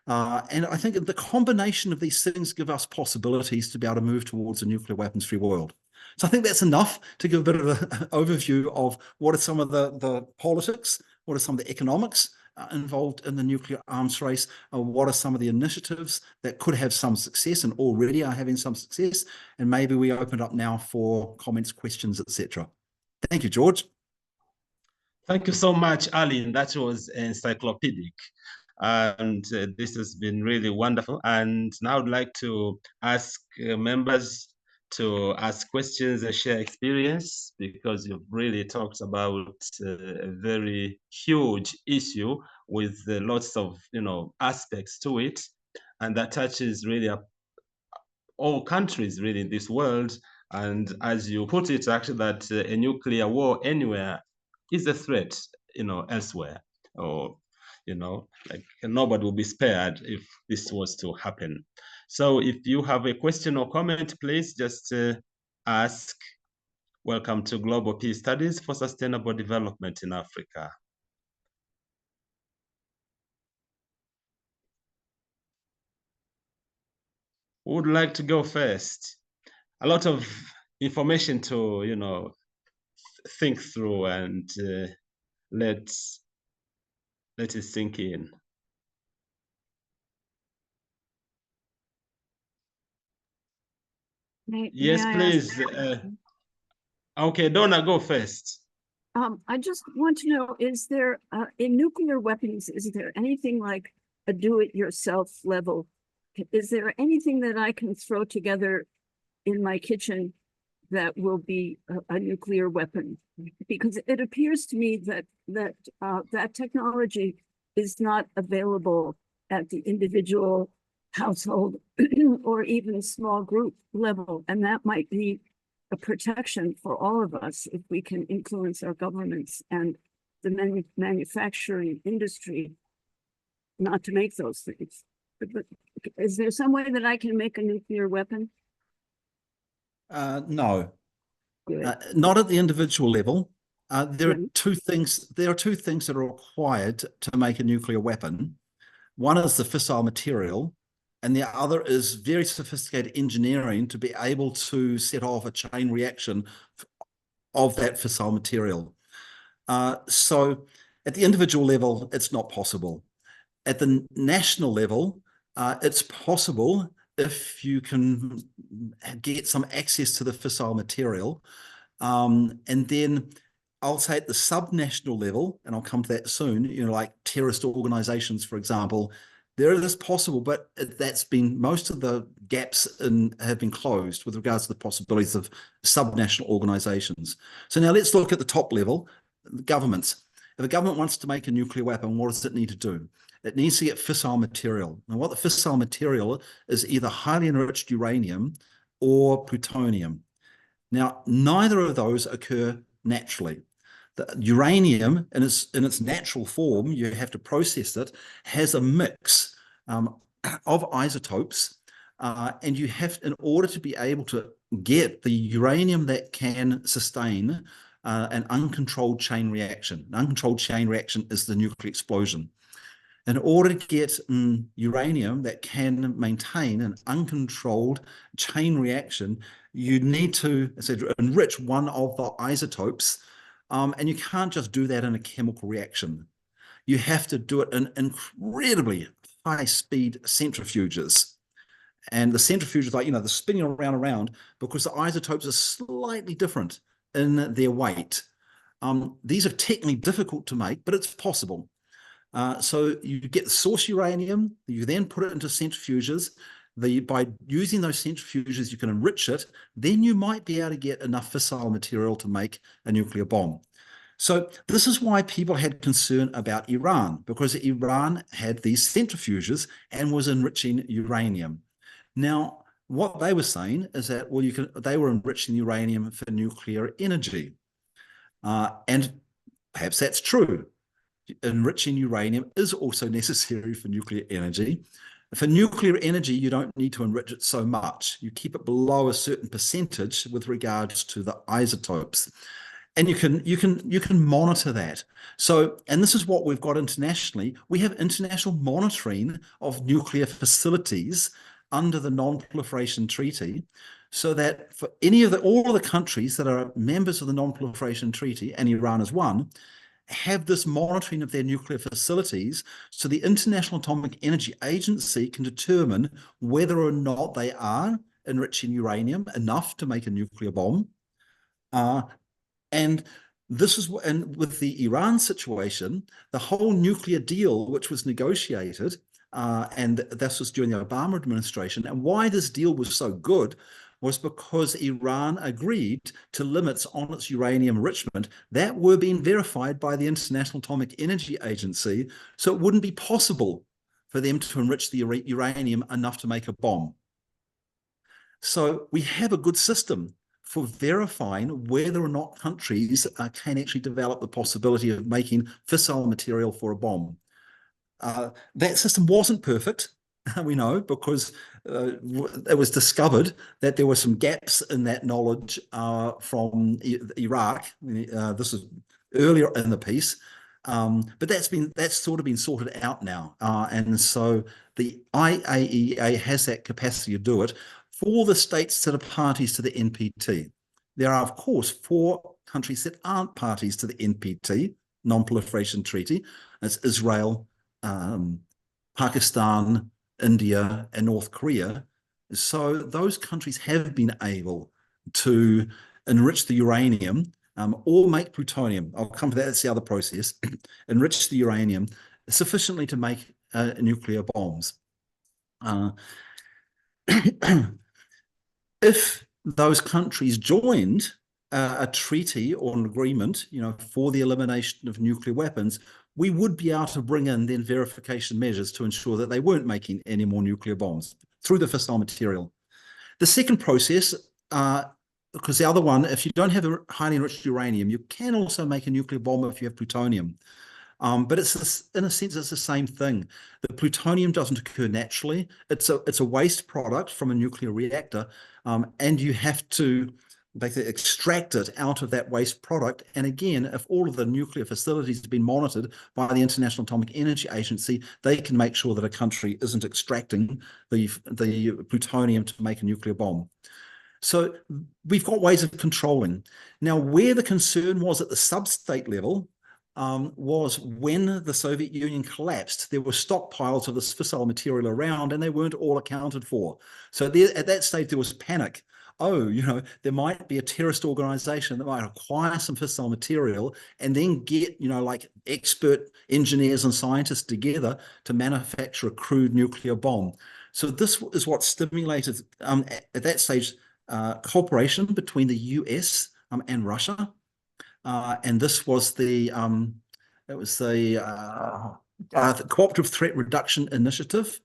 And I think the combination of these things give us possibilities to be able to move towards a nuclear weapons-free world. So I think that's enough to give a bit of an overview of what are some of the politics, what are some of the economics involved in the nuclear arms race, what are some of the initiatives that could have some success and already are having some success, and maybe we open it up now for comments, questions, etc. Thank you, George. Thank you so much, Alyn. That was encyclopedic. And this has been really wonderful. And now I'd like to ask members to ask questions and share experience, because you've really talked about a very huge issue with lots of aspects to it, and that touches really all countries really in this world. And as you put it, actually, that a nuclear war anywhere is a threat, elsewhere, or like nobody will be spared if this was to happen. So if you have a question or comment, please just ask. Welcome to Global Peace Studies for Sustainable Development in Africa. Who would like to go first? A lot of information to, think through, and let it sink in. Yes, please. Okay, Donna, go first. I just want to know, is there, in nuclear weapons, is there anything like a do-it-yourself level? Is there anything that I can throw together in my kitchen that will be a nuclear weapon? Because it appears to me that technology is not available at the individual household or even small group level, and that might be a protection for all of us if we can influence our governments and the manufacturing industry not to make those things. But is there some way that I can make a nuclear weapon? No, not at the individual level. There are two things. There are two things that are required to make a nuclear weapon. One is the fissile material, and the other is very sophisticated engineering to be able to set off a chain reaction of that fissile material. So at the individual level, it's not possible. At the national level, it's possible if you can get some access to the fissile material. And then I'll say at the subnational level, and I'll come to that soon, like terrorist organizations, for example, there it is possible, but most of the gaps have been closed with regards to the possibilities of subnational organizations. So now let's look at the top level, governments. If a government wants to make a nuclear weapon, what does it need to do? It needs to get fissile material. And what the fissile material is either highly enriched uranium or plutonium. Now, neither of those occur naturally. The uranium, in its natural form, you have to process it, has a mix of isotopes, and you have, in order to be able to get the uranium that can sustain an uncontrolled chain reaction. An uncontrolled chain reaction is the nuclear explosion. In order to get uranium that can maintain an uncontrolled chain reaction, you need to enrich one of the isotopes, and you can't just do that in a chemical reaction. You have to do it in incredibly high-speed centrifuges. And the centrifuges, like, the spinning around, because the isotopes are slightly different in their weight. These are technically difficult to make, but it's possible. So you get the source uranium, you then put it into centrifuges. By using those centrifuges, you can enrich it. Then you might be able to get enough fissile material to make a nuclear bomb. So this is why people had concern about Iran, because Iran had these centrifuges and was enriching uranium. Now, what they were saying is that, well, they were enriching uranium for nuclear energy. And perhaps that's true. Enriching uranium is also necessary for nuclear energy. For nuclear energy, you don't need to enrich it so much. You keep it below a certain percentage with regards to the isotopes. And you can monitor that. So, and this is what we've got internationally. We have international monitoring of nuclear facilities under the Non-Proliferation Treaty, so that for all of the countries that are members of the Non-Proliferation Treaty, and Iran is one, have this monitoring of their nuclear facilities, so the International Atomic Energy Agency can determine whether or not they are enriching uranium enough to make a nuclear bomb. And this is and with the Iran situation, the whole nuclear deal, which was negotiated, and this was during the Obama administration, and why this deal was so good was because Iran agreed to limits on its uranium enrichment that were being verified by the International Atomic Energy Agency, so it wouldn't be possible for them to enrich the uranium enough to make a bomb. So we have a good system for verifying whether or not countries can actually develop the possibility of making fissile material for a bomb. That system wasn't perfect, we know, because it was discovered that there were some gaps in that knowledge from Iraq. This is earlier in the piece, but that's sort of been sorted out now, and so the IAEA has that capacity to do it for the states that are parties to the NPT. There are, of course, 4 countries that aren't parties to the NPT, Non-Proliferation Treaty. That's Israel, Pakistan, India, and North Korea. So those countries have been able to enrich the uranium or make plutonium. I'll come to that. That's the other process. Enrich the uranium sufficiently to make nuclear bombs. If those countries joined a treaty or an agreement, for the elimination of nuclear weapons, we would be able to bring in then verification measures to ensure that they weren't making any more nuclear bombs through the fissile material. The second process, because the other one, if you don't have a highly enriched uranium, you can also make a nuclear bomb if you have plutonium. But in a sense, it's the same thing. The plutonium doesn't occur naturally. It's a waste product from a nuclear reactor, and you have to basically extract it out of that waste product. And again, if all of the nuclear facilities have been monitored by the International Atomic Energy Agency, they can make sure that a country isn't extracting the plutonium to make a nuclear bomb. So we've got ways of controlling. Now, where the concern was at the sub-state level, was when the Soviet Union collapsed, there were stockpiles of this fissile material around and they weren't all accounted for. So at that stage, there was panic. Oh, there might be a terrorist organization that might acquire some fissile material and then get, like expert engineers and scientists together to manufacture a crude nuclear bomb. So this is what stimulated, at that stage, cooperation between the US and Russia. And this was the Cooperative Threat Reduction Initiative.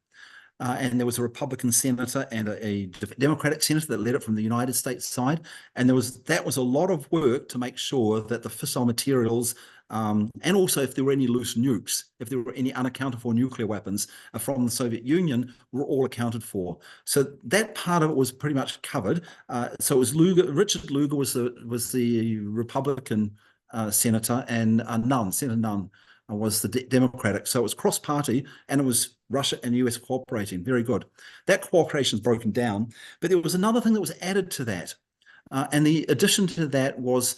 And there was a Republican senator and a Democratic senator that led it from the United States side. And that was a lot of work to make sure that the fissile materials, and also if there were any loose nukes, if there were any unaccounted for nuclear weapons from the Soviet Union, were all accounted for. So that part of it was pretty much covered. So it was Richard Lugar was the Republican senator, and Senator Nunn was the Democratic. So it was cross-party, and it was Russia and US cooperating. Very good. That cooperation is broken down. But there was another thing that was added to that. And the addition to that was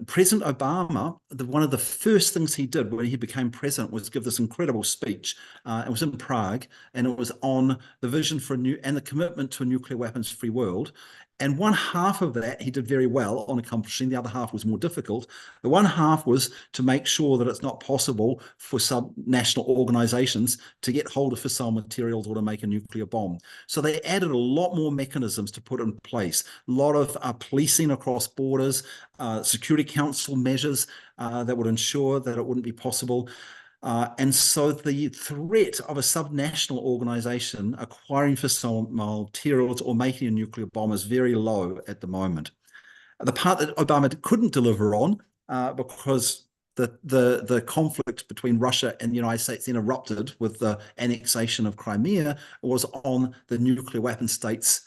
President Obama, one of the first things he did when he became president was give this incredible speech. It was in Prague, and it was on the vision for and the commitment to a nuclear weapons-free world. And one half of that he did very well on accomplishing. The other half was more difficult. The one half was to make sure that it's not possible for subnational organizations to get hold of fissile materials or to make a nuclear bomb. So they added a lot more mechanisms to put in place. A lot of policing across borders, Security Council measures that would ensure that it wouldn't be possible. And so the threat of a subnational organization acquiring fissile materials or making a nuclear bomb is very low at the moment. The part that Obama couldn't deliver on, because the conflict between Russia and the United States then erupted with the annexation of Crimea, was on the nuclear weapon states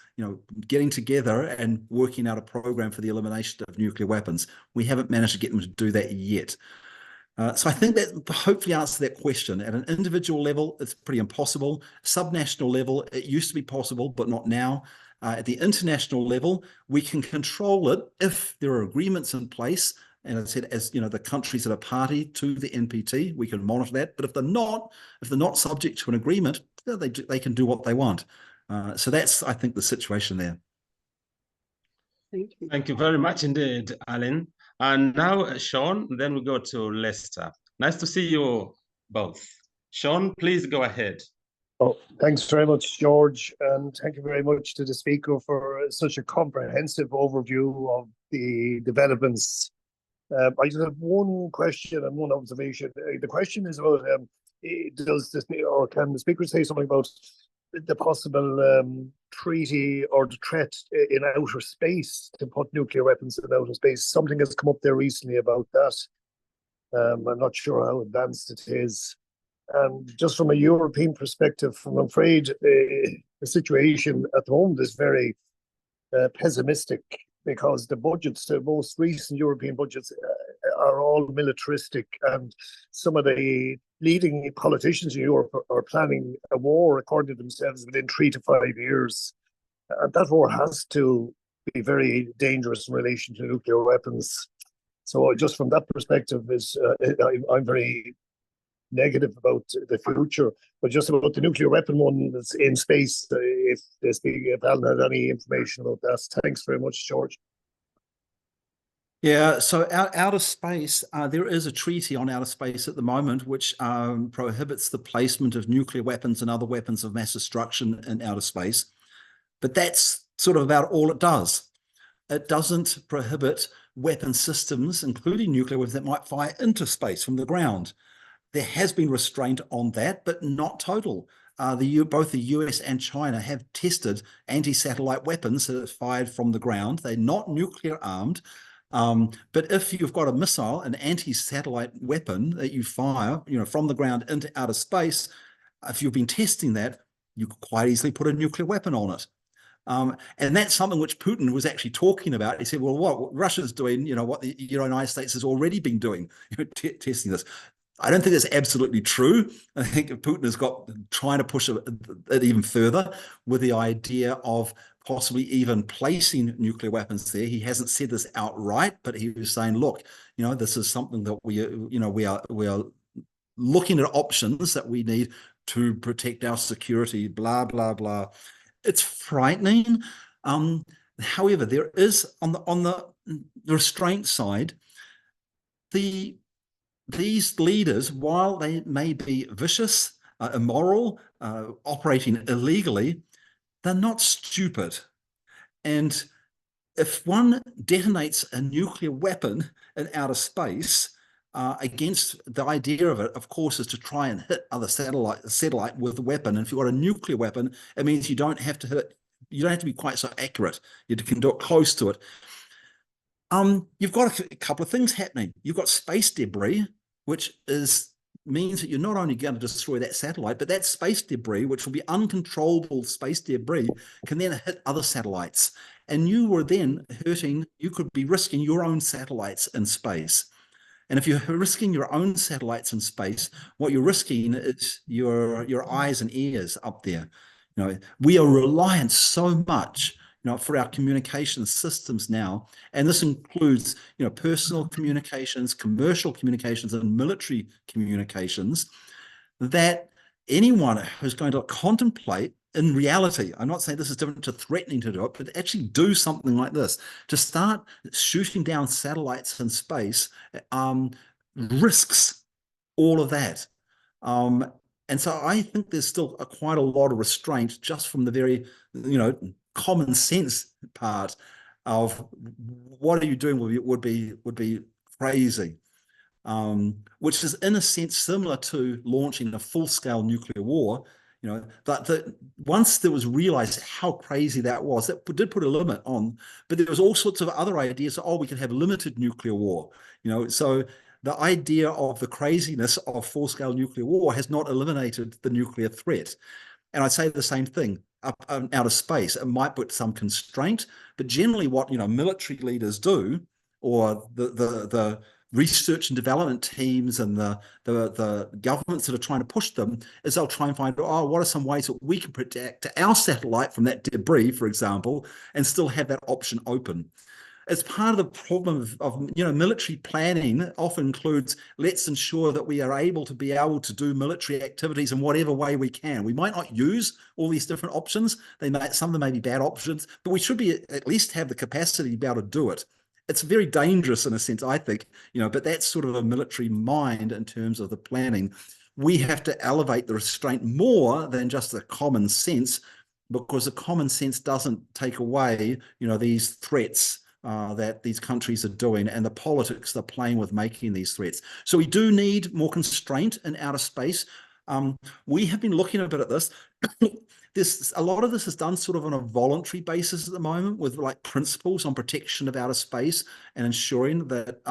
getting together and working out a program for the elimination of nuclear weapons. We haven't managed to get them to do that yet. So I think that hopefully answers that question. At an individual level, it's pretty impossible. Subnational level, it used to be possible, but not now. At the international level, we can control it if there are agreements in place. And as I said, as the countries that are party to the NPT, we can monitor that. But if they're not subject to an agreement, they can do what they want. So that's, I think, the situation there. Thank you. Thank you very much indeed, Alyn. And now, Sean, then we go to Lester. Nice to see you both. Sean, please go ahead. Oh, thanks very much, George, and thank you very much to the speaker for such a comprehensive overview of the developments. I just have one question and one observation. The question is about does this, or can the speaker say something about the possible treaty or the threat in outer space to put nuclear weapons in outer space? Something has come up there recently about that. I'm not sure how advanced it is. And just from a European perspective, I'm afraid the situation at the moment is very pessimistic, because the budgets, the most recent European budgets, are all militaristic, and some of the leading politicians in Europe are planning a war, according to themselves, within 3 to 5 years. And that war has to be very dangerous in relation to nuclear weapons. So just from that perspective, I'm very negative about the future. But just about the nuclear weapon one that's in space, if Alyn had any information about that. Thanks very much, George. Yeah, so outer space, there is a treaty on outer space at the moment which prohibits the placement of nuclear weapons and other weapons of mass destruction in outer space. But that's sort of about all it does. It doesn't prohibit weapon systems, including nuclear weapons, that might fire into space from the ground. There has been restraint on that, but not total. Both the US and China have tested anti-satellite weapons that are fired from the ground. They're not nuclear armed. But if you've got a missile, an anti-satellite weapon that you fire, from the ground into outer space, if you've been testing that, you could quite easily put a nuclear weapon on it. And that's something which Putin was actually talking about. He said, well, what Russia's doing, what the United States has already been doing, testing this. I don't think that's absolutely true. I think Putin has got trying to push it even further with the idea of possibly even placing nuclear weapons there. He hasn't said this outright, but he was saying, look, this is something that we are looking at options that we need to protect our security, blah, blah, blah. It's frightening. However, there is on the restraint side, these leaders, while they may be vicious, immoral, operating illegally, they're not stupid. And if one detonates a nuclear weapon in outer space, against the idea of it, of course, is to try and hit other satellite with a weapon. And if you've got a nuclear weapon, it means you don't have to hit it. You don't have to be quite so accurate. You can do it close to it. You've got a couple of things happening. You've got space debris, which means that you're not only going to destroy that satellite, but that space debris, which will be uncontrollable space debris, can then hit other satellites. And you could be risking your own satellites in space. And if you're risking your own satellites in space, what you're risking is your eyes and ears up there. We are reliant so much for our communication systems now, and this includes, personal communications, commercial communications, and military communications, that anyone who's going to contemplate, in reality, I'm not saying this is different to threatening to do it, but actually do something like this, to start shooting down satellites in space, risks all of that. And so I think there's still quite a lot of restraint just from the very, common sense part of what are you doing would be crazy, which is in a sense similar to launching a full-scale nuclear war. But once there was realized how crazy that was, that did put a limit on, but there was all sorts of other ideas. We could have limited nuclear war, so the idea of the craziness of full-scale nuclear war has not eliminated the nuclear threat. And I'd say the same thing. up outer space. It might put some constraint, but generally what, military leaders do, or the research and development teams and the governments that are trying to push them, is they'll try and find, what are some ways that we can protect our satellite from that debris, for example, and still have that option open. It's part of the problem of military planning often includes, let's ensure that we are able to do military activities in whatever way we can. We might not use all these different options. Some of them may be bad options, but we should at least have the capacity to be able to do it. It's very dangerous in a sense, I think, but that's sort of a military mind in terms of the planning. We have to elevate the restraint more than just the common sense, because the common sense doesn't take away, these threats that these countries are doing and the politics they're playing with making these threats. So we do need more constraint in outer space. We have been looking a bit at this. A lot of this is done sort of on a voluntary basis at the moment, with like principles on protection of outer space and ensuring that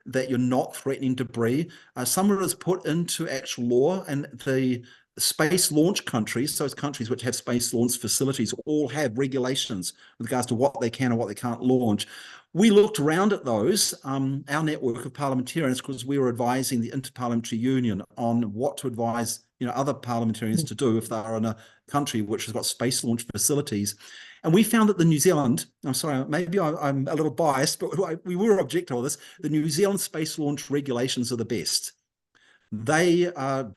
that you're not threatening debris. Some of it is put into actual law, and the space launch countries, those countries which have space launch facilities, all have regulations with regards to what they can and what they can't launch. We looked around at those, our network of parliamentarians, because we were advising the Interparliamentary Union on what to advise other parliamentarians to do if they are in a country which has got space launch facilities. And we found that the New Zealand, I'm sorry, maybe I'm a little biased, but we were objective of this, the New Zealand space launch regulations are the best. They are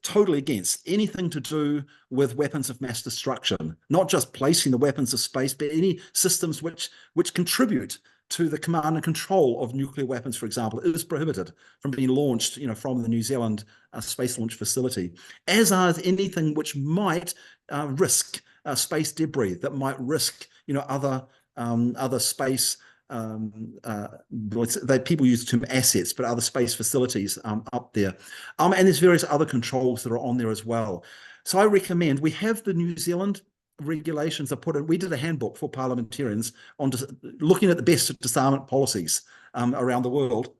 totally against anything to do with weapons of mass destruction, not just placing the weapons of space, but any systems which contribute to the command and control of nuclear weapons, for example, is prohibited from being launched, from the New Zealand space launch facility, as are anything which might risk space debris, that might risk, other space. People use the term assets, but other space facilities up there, and there's various other controls that are on there as well. So I recommend, we have the New Zealand regulations are put in. We did a handbook for parliamentarians on looking at the best disarmament policies around the world,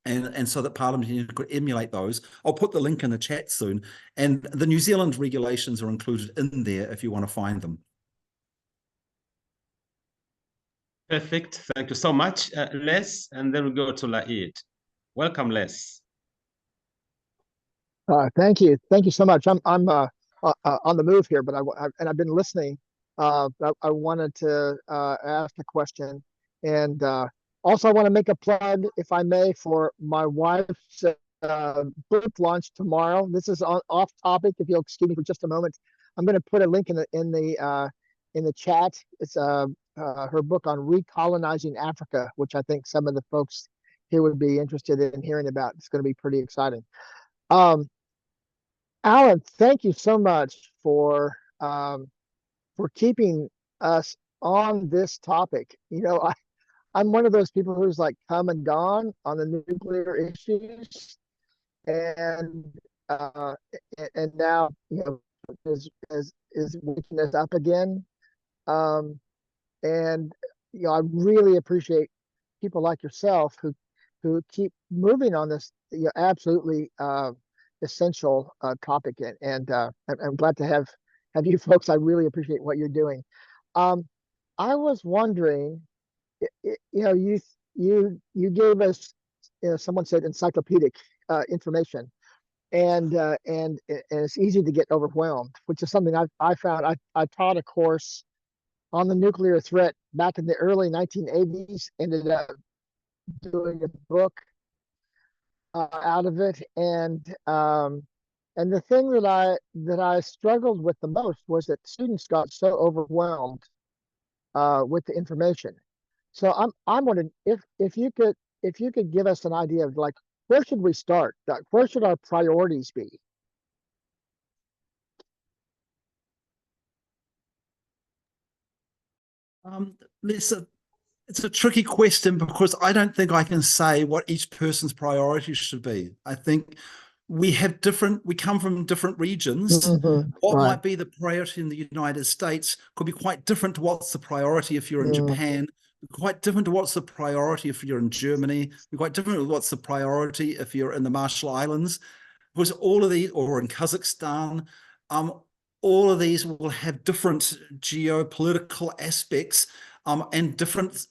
and so that parliamentarians could emulate those. I'll put the link in the chat soon, and the New Zealand regulations are included in there if you want to find them. Perfect. Thank you so much, Les. And then we go to Laid. Welcome, Les. Thank you so much. I'm on the move here, but I've been listening. I wanted to ask a question, and also I want to make a plug, if I may, for my wife's book launch tomorrow. This is off topic. If you'll excuse me for just a moment, I'm going to put a link in the chat. It's her book on recolonizing Africa, which I think some of the folks here would be interested in hearing about. It's going to be pretty exciting. Alyn, thank you so much for keeping us on this topic. I'm one of those people who's like come and gone on the nuclear issues, and now is waking us up again. And I really appreciate people like yourself who keep moving on this absolutely essential topic, and I'm glad to have you folks. I really appreciate what you're doing. I was wondering, you gave us, someone said encyclopedic information, and it's easy to get overwhelmed, which is something I found. I taught a course on the nuclear threat back in the early 1980s, ended up doing a book out of it, and the thing that I struggled with the most was that students got so overwhelmed with the information. So I'm wondering if you could give us an idea of, like, where should we start? Where should our priorities be? It's a tricky question, because I don't think I can say what each person's priorities should be. I think we come from different regions. What might be the priority in the United States could be quite different to what's the priority if you're in Japan, quite different to what's the priority if you're in Germany, quite different to what's the priority if you're in the Marshall Islands, because all of these, or in Kazakhstan, all of these will have different geopolitical aspects and different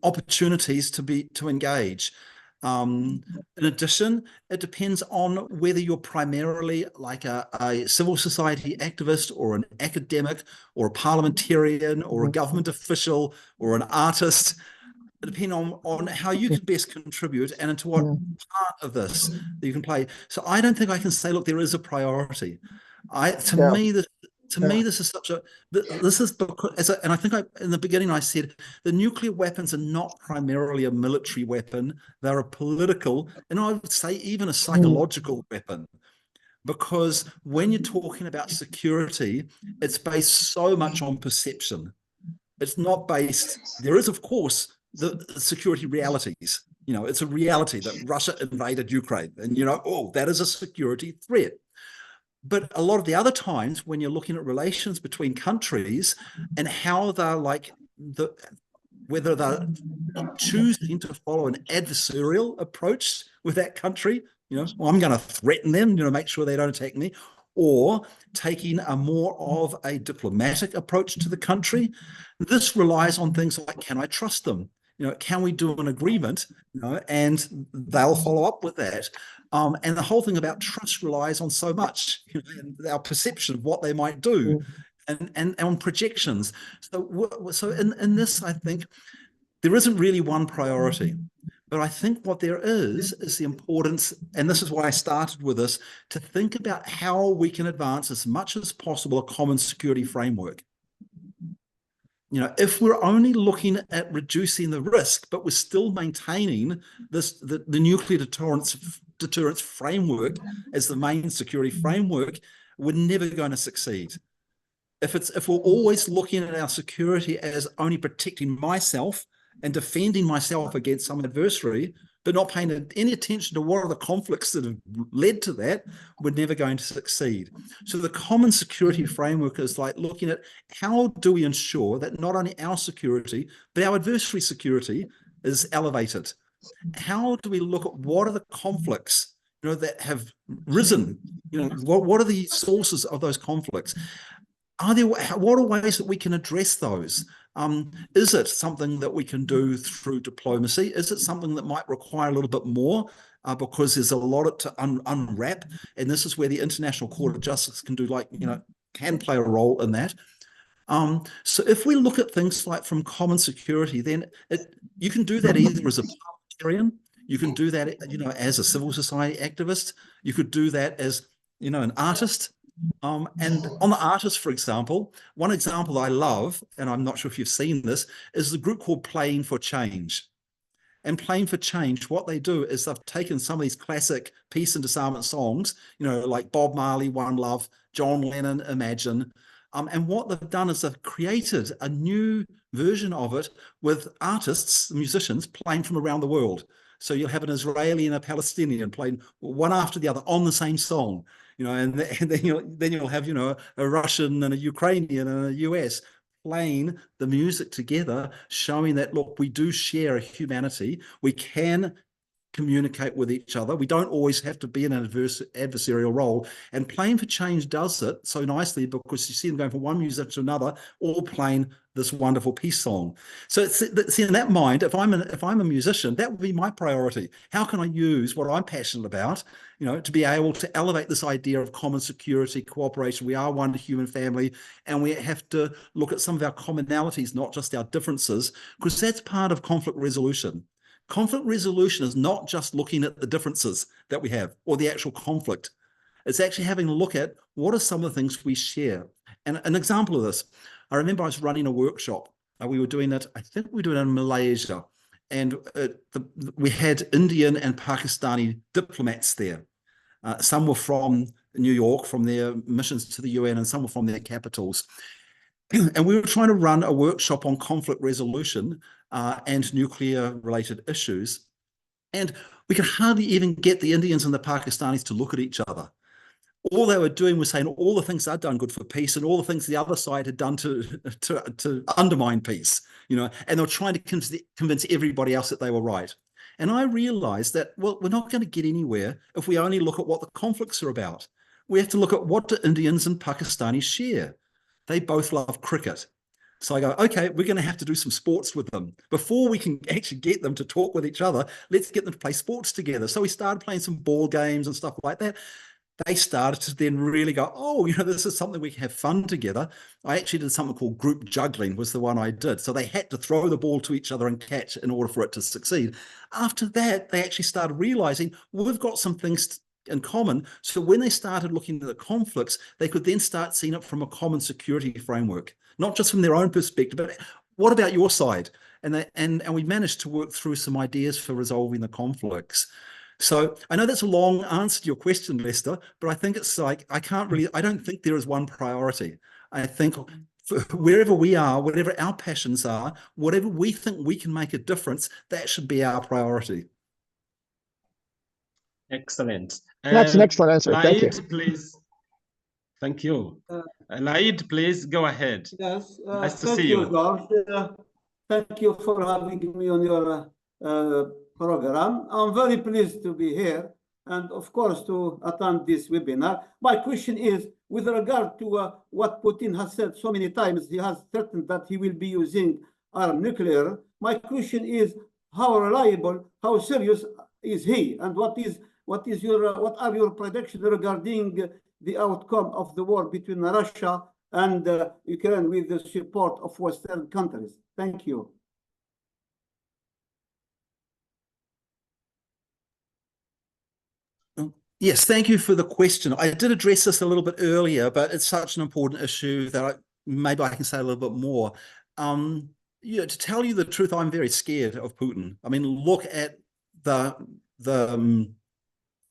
opportunities to engage. In addition, it depends on whether you're primarily like a civil society activist or an academic or a parliamentarian or a government official or an artist, depending on how you can best contribute and into what part of this that you can play. So I don't think I can say, look, there is a priority. To me, this is such a, this is because, and I think in the beginning I said, the nuclear weapons are not primarily a military weapon. They're a political, and I would say even a psychological weapon. Because when you're talking about security, it's based so much on perception. It's not based, there is, of course, the security realities. You know, it's a reality that Russia invaded Ukraine, and, you know, oh, that is a security threat. But a lot of the other times when you're looking at relations between countries and how they're like, whether they're choosing to follow an adversarial approach with that country, you know, well, I'm going to threaten them, you know, make sure they don't attack me, or taking a more of a diplomatic approach to the country. This relies on things like, can I trust them? You know, can we do an agreement? You know, and they'll follow up with that. And the whole thing about trust relies on so much, you know, and our perception of what they might do, and on projections. So in this, I think there isn't really one priority. But I think what there is the importance, and this is why I started with this, to think about how we can advance as much as possible a common security framework. You know, if we're only looking at reducing the risk, but we're still maintaining the nuclear deterrence framework as the main security framework, we're never going to succeed. If we're always looking at our security as only protecting myself and defending myself against some adversary, but not paying any attention to what are the conflicts that have led to that, we're never going to succeed. So the common security framework is like looking at how do we ensure that not only our security, but our adversary security is elevated? How do we look at what are the conflicts, you know, that have risen? You know, what are the sources of those conflicts? What are ways that we can address those? Is it something that we can do through diplomacy? Is it something that might require a little bit more because there's a lot to unwrap? And this is where the International Court of Justice can do, like, you know, can play a role in that. So if we look at things like from common security, then you can do that either as a parliamentarian, you can do that, you know, as a civil society activist, you could do that as, you know, an artist. And on the artists, for example, one example I love, and I'm not sure if you've seen this, is the group called Playing for Change. And Playing for Change, what they do is they've taken some of these classic peace and disarmament songs, you know, like Bob Marley, One Love, John Lennon, Imagine. And what they've done is they've created a new version of it with artists, musicians, playing from around the world. So you'll have an Israeli and a Palestinian playing one after the other on the same song. You know, and then you'll have, you know, a Russian and a Ukrainian and a US playing the music together, showing that, look, we do share a humanity. We can communicate with each other. We don't always have to be in an adversarial role. And Playing for Change does it so nicely because you see them going from one music to another, all playing this wonderful peace song. So see, in that mind, if I'm a musician, that would be my priority. How can I use what I'm passionate about, you know, to be able to elevate this idea of common security, cooperation? We are one human family, and we have to look at some of our commonalities, not just our differences, because that's part of conflict resolution. Conflict resolution is not just looking at the differences that we have or the actual conflict. It's actually having a look at what are some of the things we share. And an example of this, I remember I was running a workshop. We were doing it, I think we were doing it in Malaysia. And we had Indian and Pakistani diplomats there. Some were from New York, from their missions to the UN, and some were from their capitals. And we were trying to run a workshop on conflict resolution and nuclear-related issues. And we could hardly even get the Indians and the Pakistanis to look at each other. All they were doing was saying all the things they'd done good for peace and all the things the other side had done to undermine peace, you know, and they were trying to convince everybody else that they were right. And I realized that, well, we're not going to get anywhere if we only look at what the conflicts are about. we have to look at what do Indians and Pakistanis share. They both love cricket. So I go, okay, we're going to have to do some sports with them. Before we can actually get them to talk with each other, let's get them to play sports together. So we started playing some ball games and stuff like that. They started to then really go, oh, this is something we can have fun together. I actually did something called group juggling was the one I did. So they had to throw the ball to each other and catch in order for it to succeed. After that, they actually started realizing, well, we've got some things in common. So when they started looking at the conflicts, they could then start seeing it from a common security framework, not just from their own perspective, but what about your side? And we managed to work through some ideas for resolving the conflicts. So I know that's a long answer to your question, Lester, but I think it's like, I don't think there is one priority. I think wherever we are, whatever our passions are, whatever we think we can make a difference, that should be our priority. Excellent. That's an excellent answer. Thank you. Laid, please. Thank you. Laid, please go ahead. Yes. Nice to Thank see you, you. George. Thank you for having me on your program. I'm very pleased to be here and, of course, to attend this webinar. My question is, with regard to what Putin has said so many times, he has threatened that he will be using armed nuclear. My question is, how reliable, how serious is he, and what are your predictions regarding the outcome of the war between Russia and Ukraine with the support of Western countries? Thank you. Yes, thank you for the question. I did address this a little bit earlier, but it's such an important issue that maybe I can say a little bit more. To tell you the truth, I'm very scared of Putin. I mean, look at the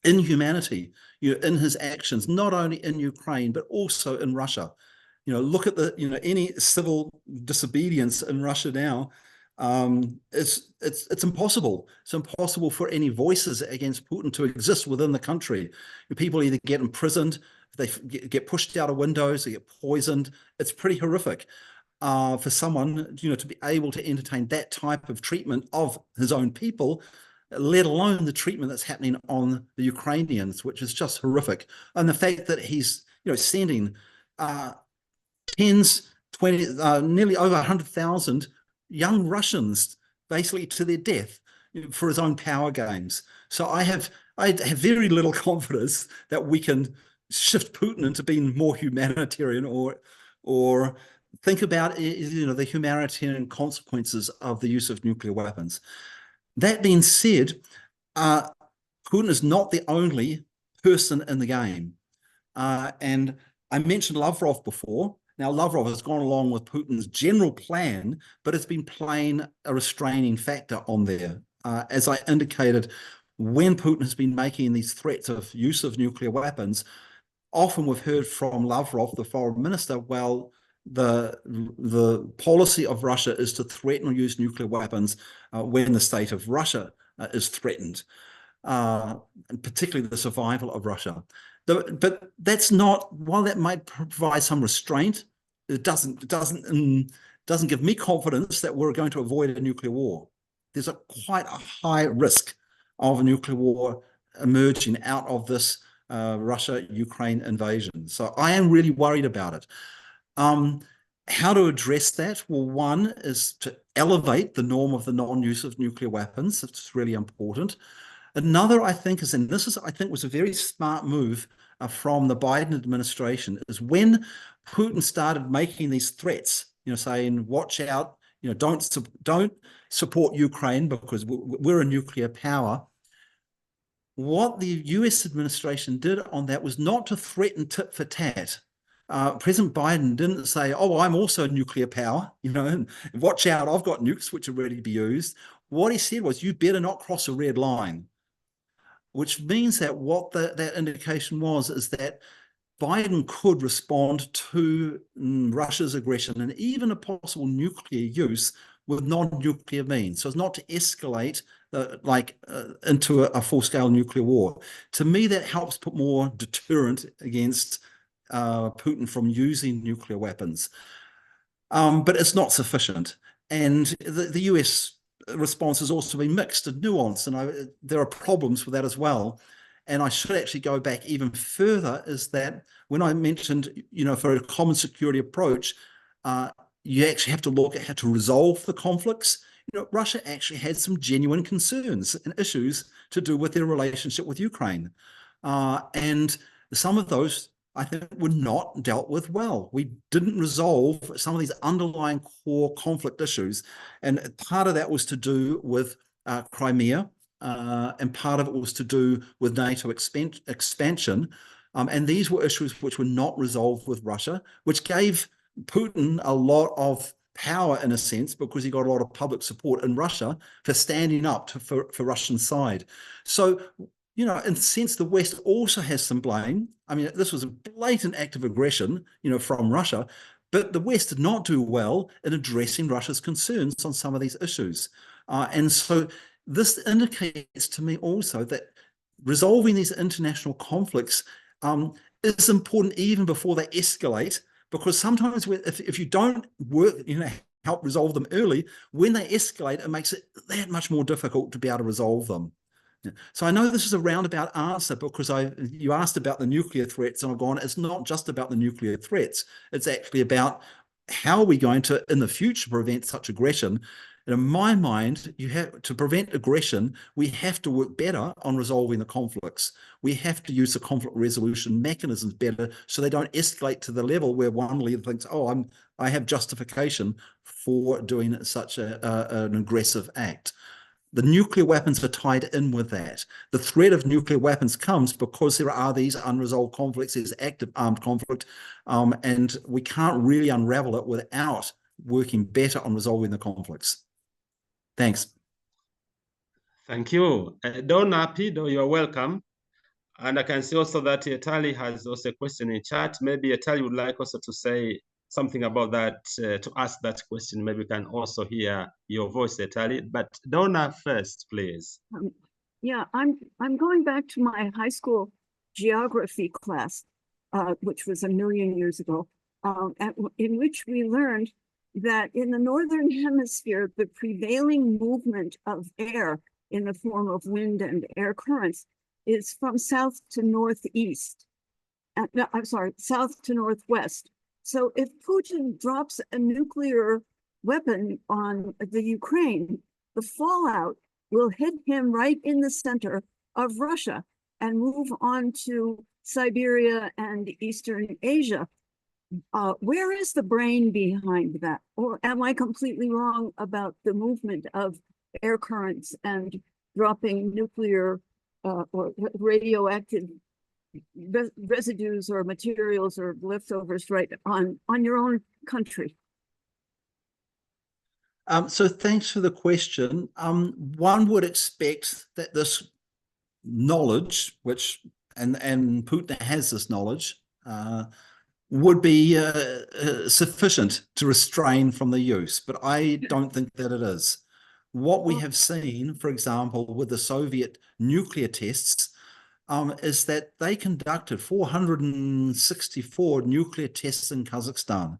inhumanity, in his actions, not only in Ukraine but also in Russia. Look at any civil disobedience in Russia now. It's impossible. It's impossible for any voices against Putin to exist within the country. People either get imprisoned, they get pushed out of windows, they get poisoned. It's pretty horrific for someone to be able to entertain that type of treatment of his own people, let alone the treatment that's happening on the Ukrainians, which is just horrific. And the fact that he's sending tens, 20, nearly over 100,000 young Russians basically to their death for his own power games. So I have very little confidence that we can shift Putin into being more humanitarian or think about the humanitarian consequences of the use of nuclear weapons. That being said, Putin is not the only person in the game. And I mentioned Lavrov before. Now, Lavrov has gone along with Putin's general plan, but it's been playing a restraining factor on there. As I indicated, when Putin has been making these threats of use of nuclear weapons, often we've heard from Lavrov, the foreign minister, well, the policy of Russia is to threaten or use nuclear weapons when the state of Russia is threatened, and particularly the survival of Russia. But that's not, while that might provide some restraint, it doesn't give me confidence that we're going to avoid a nuclear war. There's quite a high risk of a nuclear war emerging out of this Russia-Ukraine invasion. So I am really worried about it. How to address that? Well, one is to elevate the norm of the non-use of nuclear weapons. It's really important. Another, I think, is, and this I think was a very smart move from the Biden administration, is when Putin started making these threats, saying, watch out, don't support Ukraine because we're a nuclear power. What the US administration did on that was not to threaten tit for tat. President Biden didn't say, oh, I'm also a nuclear power, and watch out, I've got nukes which are ready to be used. What he said was, you better not cross a red line, which means that what that indication was is that Biden could respond to Russia's aggression and even a possible nuclear use with non-nuclear means, so as not to escalate into a full-scale nuclear war. To me, that helps put more deterrent against Putin from using nuclear weapons. But it's not sufficient. And the US response has also been mixed and nuanced, and there are problems with that as well. and I should actually go back even further, is that when I mentioned, for a common security approach, you actually have to look at how to resolve the conflicts. Russia actually had some genuine concerns and issues to do with their relationship with Ukraine. And some of those, I think, were not dealt with well. We didn't resolve some of these underlying core conflict issues. And part of that was to do with Crimea, and part of it was to do with NATO expansion. And these were issues which were not resolved with Russia, which gave Putin a lot of power, in a sense, because he got a lot of public support in Russia for standing up for Russian side. So, in a sense, the West also has some blame. I mean, this was a blatant act of aggression, from Russia, but the West did not do well in addressing Russia's concerns on some of these issues. And so this indicates to me also that resolving these international conflicts is important even before they escalate, because sometimes if you don't work, help resolve them early, when they escalate, it makes it that much more difficult to be able to resolve them. So I know this is a roundabout answer, because you asked about the nuclear threats, and I've gone, it's not just about the nuclear threats. It's actually about how are we going to, in the future, prevent such aggression. And in my mind, to prevent aggression, we have to work better on resolving the conflicts. We have to use the conflict resolution mechanisms better, so they don't escalate to the level where one leader thinks, oh, I have justification for doing such an aggressive act. The nuclear weapons are tied in with that. The threat of nuclear weapons comes because there are these unresolved conflicts, there's active armed conflict, and we can't really unravel it without working better on resolving the conflicts. Thanks. Thank you. Donna Pido, you're welcome. And I can see also that Etali has also a question in chat. Maybe Etali would like also to say something about that, to ask that question. Maybe we can also hear your voice, Etali. But Donna first, please. Yeah, I'm going back to my high school geography class, which was a million years ago, in which we learned that in the Northern Hemisphere, the prevailing movement of air in the form of wind and air currents is from south to northeast. No, I'm sorry, south to northwest. So if Putin drops a nuclear weapon on the Ukraine, the fallout will hit him right in the center of Russia and move on to Siberia and Eastern Asia. Where is the brain behind that? Or am I completely wrong about the movement of air currents and dropping nuclear or radioactive residues or materials or leftovers right on your own country? So thanks for the question. One would expect that this knowledge, and Putin has this knowledge, would be sufficient to restrain from the use, but I don't think that it is. What we have seen, for example, with the Soviet nuclear tests, is that they conducted 464 nuclear tests in Kazakhstan.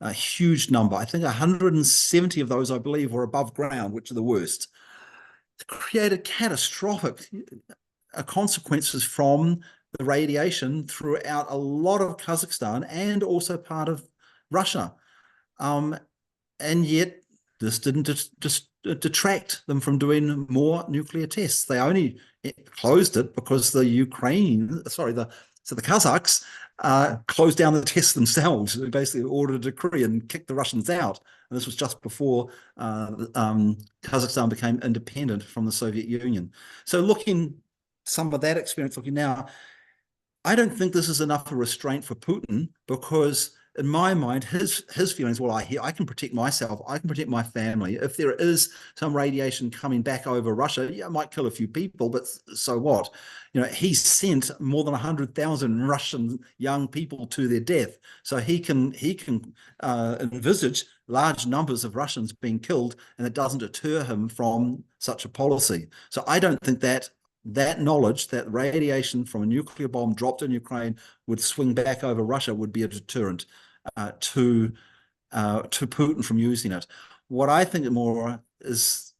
A huge number. I think 170 of those, I believe, were above ground, which are the worst. It created catastrophic consequences from the radiation throughout a lot of Kazakhstan and also part of Russia. And yet this didn't just detract them from doing more nuclear tests. They only closed it because the Kazakhs closed down the tests themselves. They basically ordered a decree and kicked the Russians out. And this was just before Kazakhstan became independent from the Soviet Union. So looking some of that experience looking now, I don't think this is enough of a restraint for Putin, because in my mind, his feelings, well, I can protect myself, I can protect my family. If there is some radiation coming back over Russia, yeah, it might kill a few people, but so what? He sent more than 100,000 Russian young people to their death. So he can envisage large numbers of Russians being killed, and it doesn't deter him from such a policy. So I don't think that knowledge that radiation from a nuclear bomb dropped in Ukraine would swing back over Russia would be a deterrent to Putin from using it. What I think more is,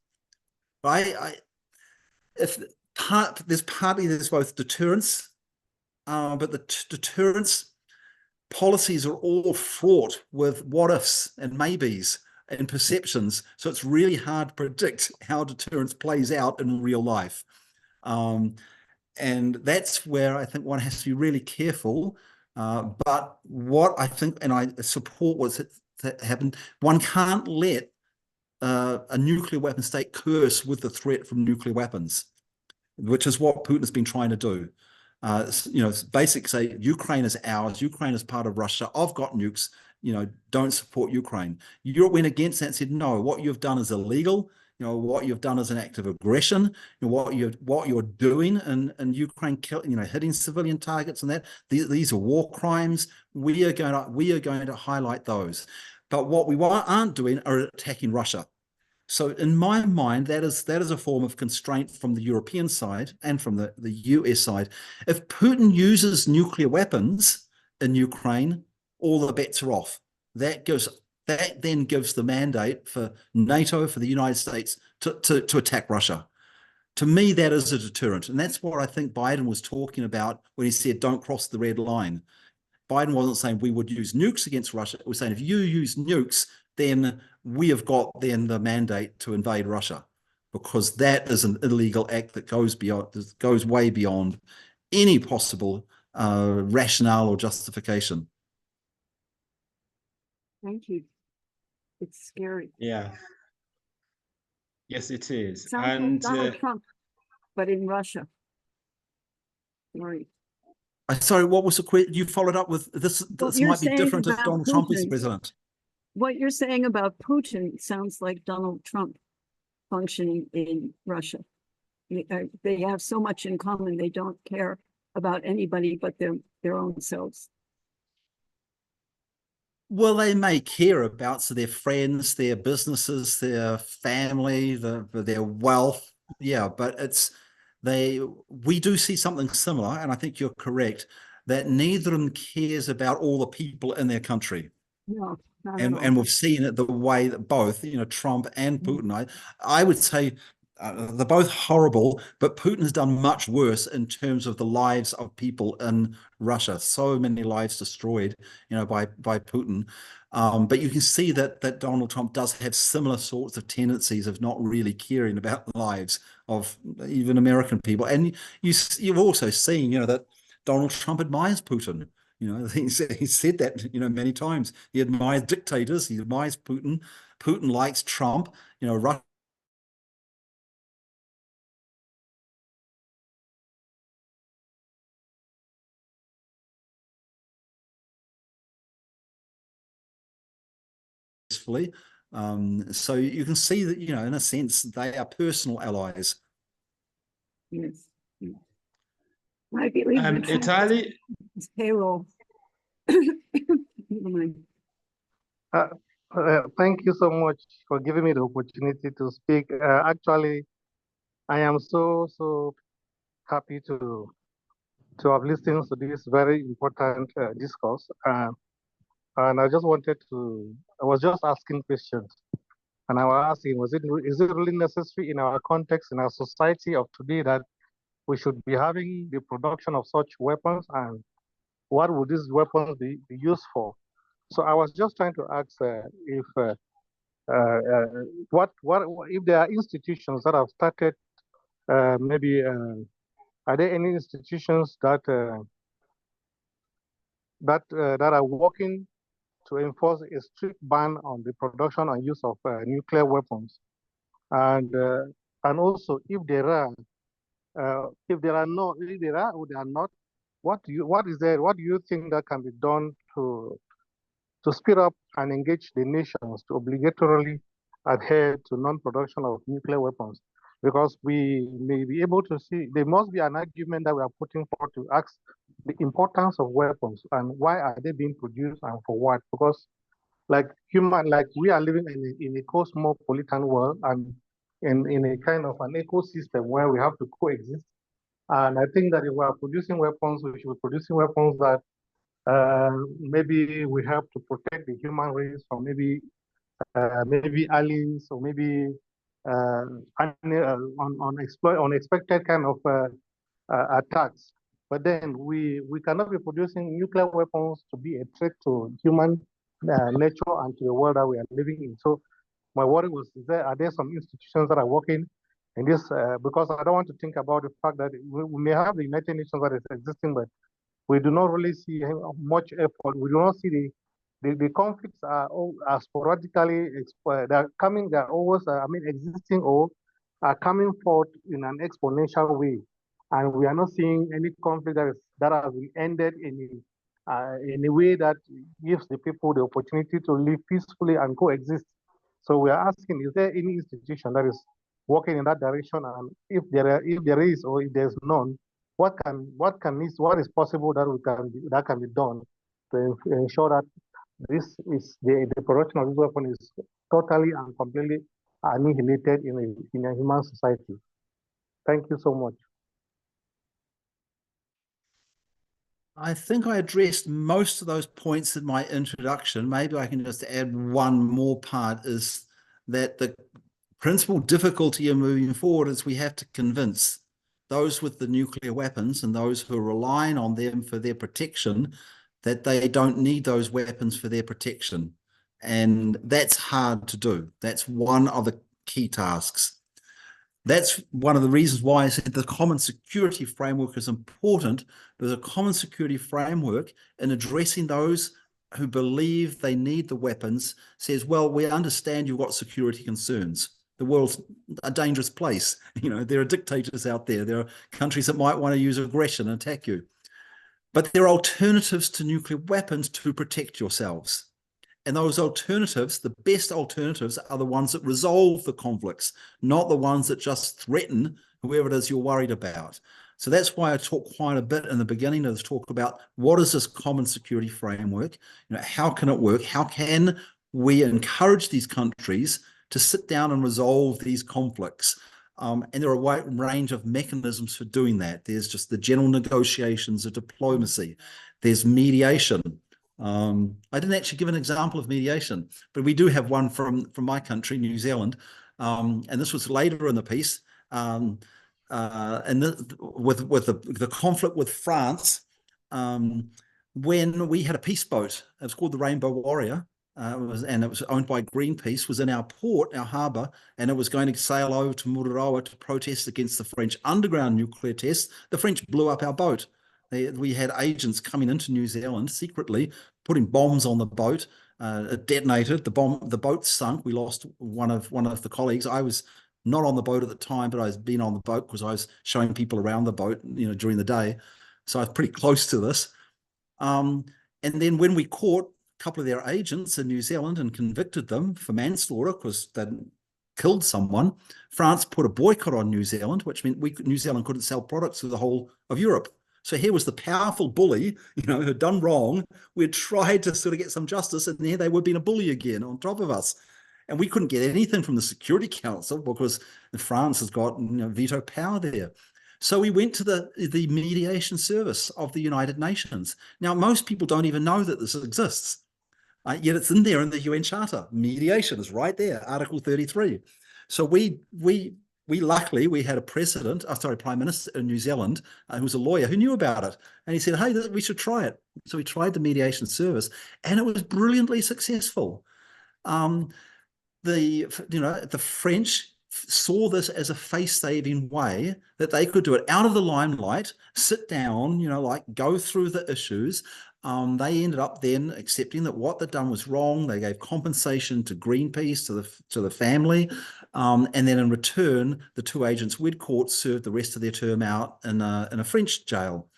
if there's both deterrence, but the deterrence policies are all fraught with what ifs and maybes and perceptions. So it's really hard to predict how deterrence plays out in real life. And that's where I think one has to be really careful. But what I think, and I support what's happened, one can't let a nuclear weapon state curse with the threat from nuclear weapons, which is what Putin has been trying to do. Basically say Ukraine is ours, Ukraine is part of Russia, I've got nukes, don't support Ukraine. Europe went against that and said, no, what you've done is illegal. What you've done is an act of aggression. What you're doing in Ukraine, hitting civilian targets and that, these are war crimes. We are going to highlight those. But what we aren't doing are attacking Russia. So in my mind, that is a form of constraint from the European side and from the US side. If Putin uses nuclear weapons in Ukraine, all the bets are off. That then gives the mandate for NATO, for the United States to attack Russia. To me, that is a deterrent. And that's what I think Biden was talking about when he said, don't cross the red line. Biden wasn't saying we would use nukes against Russia. It was saying if you use nukes, then we have got then the mandate to invade Russia, because that is an illegal act that goes way beyond any possible rationale or justification. Thank you. It's scary. Yeah. Yes, it is. Sounds And like Donald Trump, but in Russia. Sorry. Sorry, what was the question? You followed up with this. This might be different if Donald Trump is president. What you're saying about Putin sounds like Donald Trump functioning in Russia. They have so much in common. They don't care about anybody but their own selves. Well, they may care about their friends, their businesses, their family, their wealth. Yeah, but we do see something similar, and I think you're correct, that neither of them cares about all the people in their country. No, not at all. And we've seen it the way that both, Trump and Putin, I would say they're both horrible, but Putin has done much worse in terms of the lives of people in Russia. So many lives destroyed, by Putin. But you can see that Donald Trump does have similar sorts of tendencies of not really caring about the lives of even American people. And you've also seen, that Donald Trump admires Putin. He said that, many times. He admires dictators. He admires Putin. Putin likes Trump. Russia. So you can see that, in a sense, they are personal allies. Yes. I believe Italy. Payroll. Never mind. Thank you so much for giving me the opportunity to speak. Actually, I am so happy to have listened to this very important discourse. And I was just asking questions. And I was asking, is it really necessary in our context, in our society of today, that we should be having the production of such weapons, and what would these weapons be used for? So I was just trying to ask if there are institutions that have started, maybe are there any institutions that are working to enforce a strict ban on the production and use of nuclear weapons, and also if there are not, if there are or there are not, what do you think that can be done to speed up and engage the nations to obligatorily adhere to non-production of nuclear weapons? Because we may be able to see, there must be an argument that we are putting forward to ask the importance of weapons and why are they being produced and for what? Because like we are living in a cosmopolitan world and in a kind of an ecosystem where we have to coexist. And I think that if we are producing weapons, we should be producing weapons that maybe we have to protect the human race from maybe aliens or maybe unexpected kind of attacks. But then we cannot be producing nuclear weapons to be a threat to human nature and to the world that we are living in. So my worry was, are there some institutions that are working in this? Because I don't want to think about the fact that we may have the United Nations that is existing, but we do not really see much effort. We do not see the conflicts are sporadically, they're always, existing or are coming forth in an exponential way. And we are not seeing any conflict that has been ended in a way that gives the people the opportunity to live peacefully and coexist. So we are asking, is there any institution that is working in that direction? And if there is, or if there's none, what is possible that can be done to ensure that the production of this weapon is totally and completely annihilated in a human society? Thank you so much. I think I addressed most of those points in my introduction. Maybe I can just add one more part, is that the principal difficulty in moving forward is we have to convince those with the nuclear weapons and those who are relying on them for their protection that they don't need those weapons for their protection. And that's hard to do. That's one of the key tasks. That's one of the reasons why I said the common security framework is important. There's a common security framework in addressing those who believe they need the weapons, says, well, we understand you've got security concerns. The world's a dangerous place. You know, there are dictators out there. There are countries that might want to use aggression and attack you. But there are alternatives to nuclear weapons to protect yourselves. And those alternatives, the best alternatives, are the ones that resolve the conflicts, not the ones that just threaten whoever it is you're worried about. So that's why I talk quite a bit in the beginning of this talk about what is this common security framework? You know, how can it work? How can we encourage these countries to sit down and resolve these conflicts? And there are a wide range of mechanisms for doing that. There's just the general negotiations of diplomacy. There's mediation. I didn't actually give an example of mediation, but we do have one from my country, New Zealand, and this was later in the piece. And with the conflict with France, when we had a peace boat, it was called the Rainbow Warrior, and it was owned by Greenpeace, was in our port, our harbour, and it was going to sail over to Mururoa to protest against the French underground nuclear tests. The French blew up our boat. We had agents coming into New Zealand secretly, putting bombs on the boat. It detonated. The boat sunk. We lost one of the colleagues. I was not on the boat at the time, but I was been on the boat because I was showing people around the boat, you know, during the day. So I was pretty close to this. And then when we caught a couple of their agents in New Zealand and convicted them for manslaughter because they'd killed someone, France put a boycott on New Zealand, which meant New Zealand couldn't sell products to the whole of Europe. So here was the powerful bully, you know, who'd done wrong. We'd tried to sort of get some justice, and here they were being a bully again on top of us. And we couldn't get anything from the Security Council because France has got, you know, veto power there. So we went to the mediation service of the United Nations. Now, most people don't even know that this exists. Yet it's in there in the UN Charter. Mediation is right there, Article 33. So we luckily, we had a Prime Minister in New Zealand who was a lawyer who knew about it. And he said, hey, we should try it. So we tried the mediation service, and it was brilliantly successful. The French saw this as a face-saving way that they could do it out of the limelight, sit down, you know, like go through the issues. They ended up then accepting that what they'd done was wrong. They gave compensation to Greenpeace, to the family, and then in return, the two agents we'd caught served the rest of their term out in a French jail.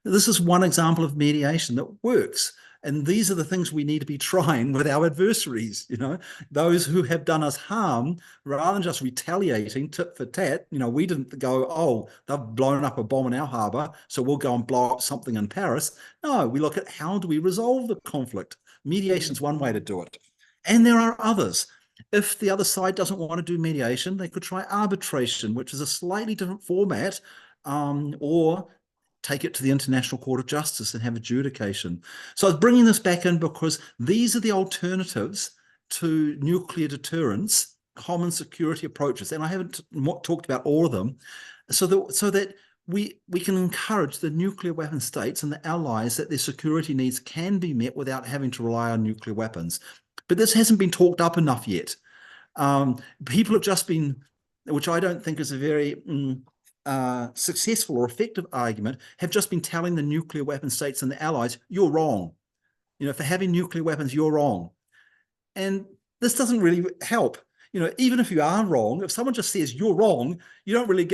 This is one example of mediation that works. And these are the things we need to be trying with our adversaries, you know, those who have done us harm, rather than just retaliating tit for tat. You know, we didn't go, oh, they've blown up a bomb in our harbour, so we'll go and blow up something in Paris. No, we look at how do we resolve the conflict. Mediation is one way to do it. And there are others. If the other side doesn't want to do mediation, they could try arbitration, which is a slightly different format, or take it to the International Court of Justice and have adjudication. So I was bringing this back in because these are the alternatives to nuclear deterrence common security approaches, and I haven't talked about all of them, so that we can encourage the nuclear weapon states and the allies that their security needs can be met without having to rely on nuclear weapons. But this hasn't been talked up enough yet. People have just been, which I don't think is a very successful or effective argument, have just been telling the nuclear weapon states and the allies, you're wrong. You know, for having nuclear weapons, you're wrong. And this doesn't really help. You know, even if you are wrong, if someone just says you're wrong, you don't really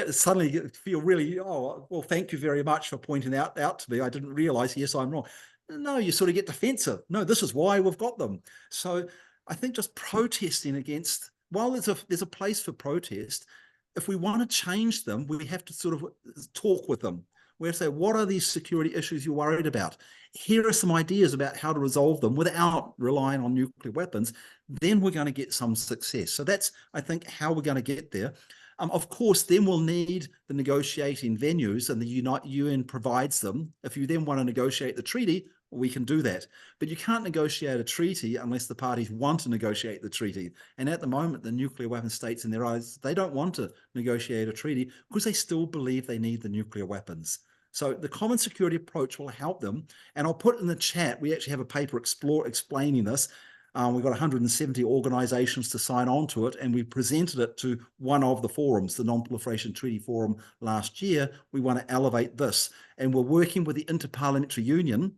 feel really, oh, well, thank you very much for pointing out to me. I didn't realize, yes, I'm wrong. No, you sort of get defensive. No, this is why we've got them. So I think just protesting against, while there's a place for protest, if we want to change them, we have to sort of talk with them. We have to say, what are these security issues you're worried about? Here are some ideas about how to resolve them without relying on nuclear weapons. Then we're going to get some success. So that's, I think, how we're going to get there. Of course, then we'll need the negotiating venues, and the UN provides them. If you then want to negotiate the treaty, we can do that. But you can't negotiate a treaty unless the parties want to negotiate the treaty. And at the moment, the nuclear weapon states in their eyes, they don't want to negotiate a treaty because they still believe they need the nuclear weapons. So the common security approach will help them. And I'll put in the chat, we actually have a paper explaining this. We've got 170 organizations to sign on to it, and we presented it to one of the forums, the Non-Proliferation Treaty Forum last year. We want to elevate this. And we're working with the Interparliamentary Union.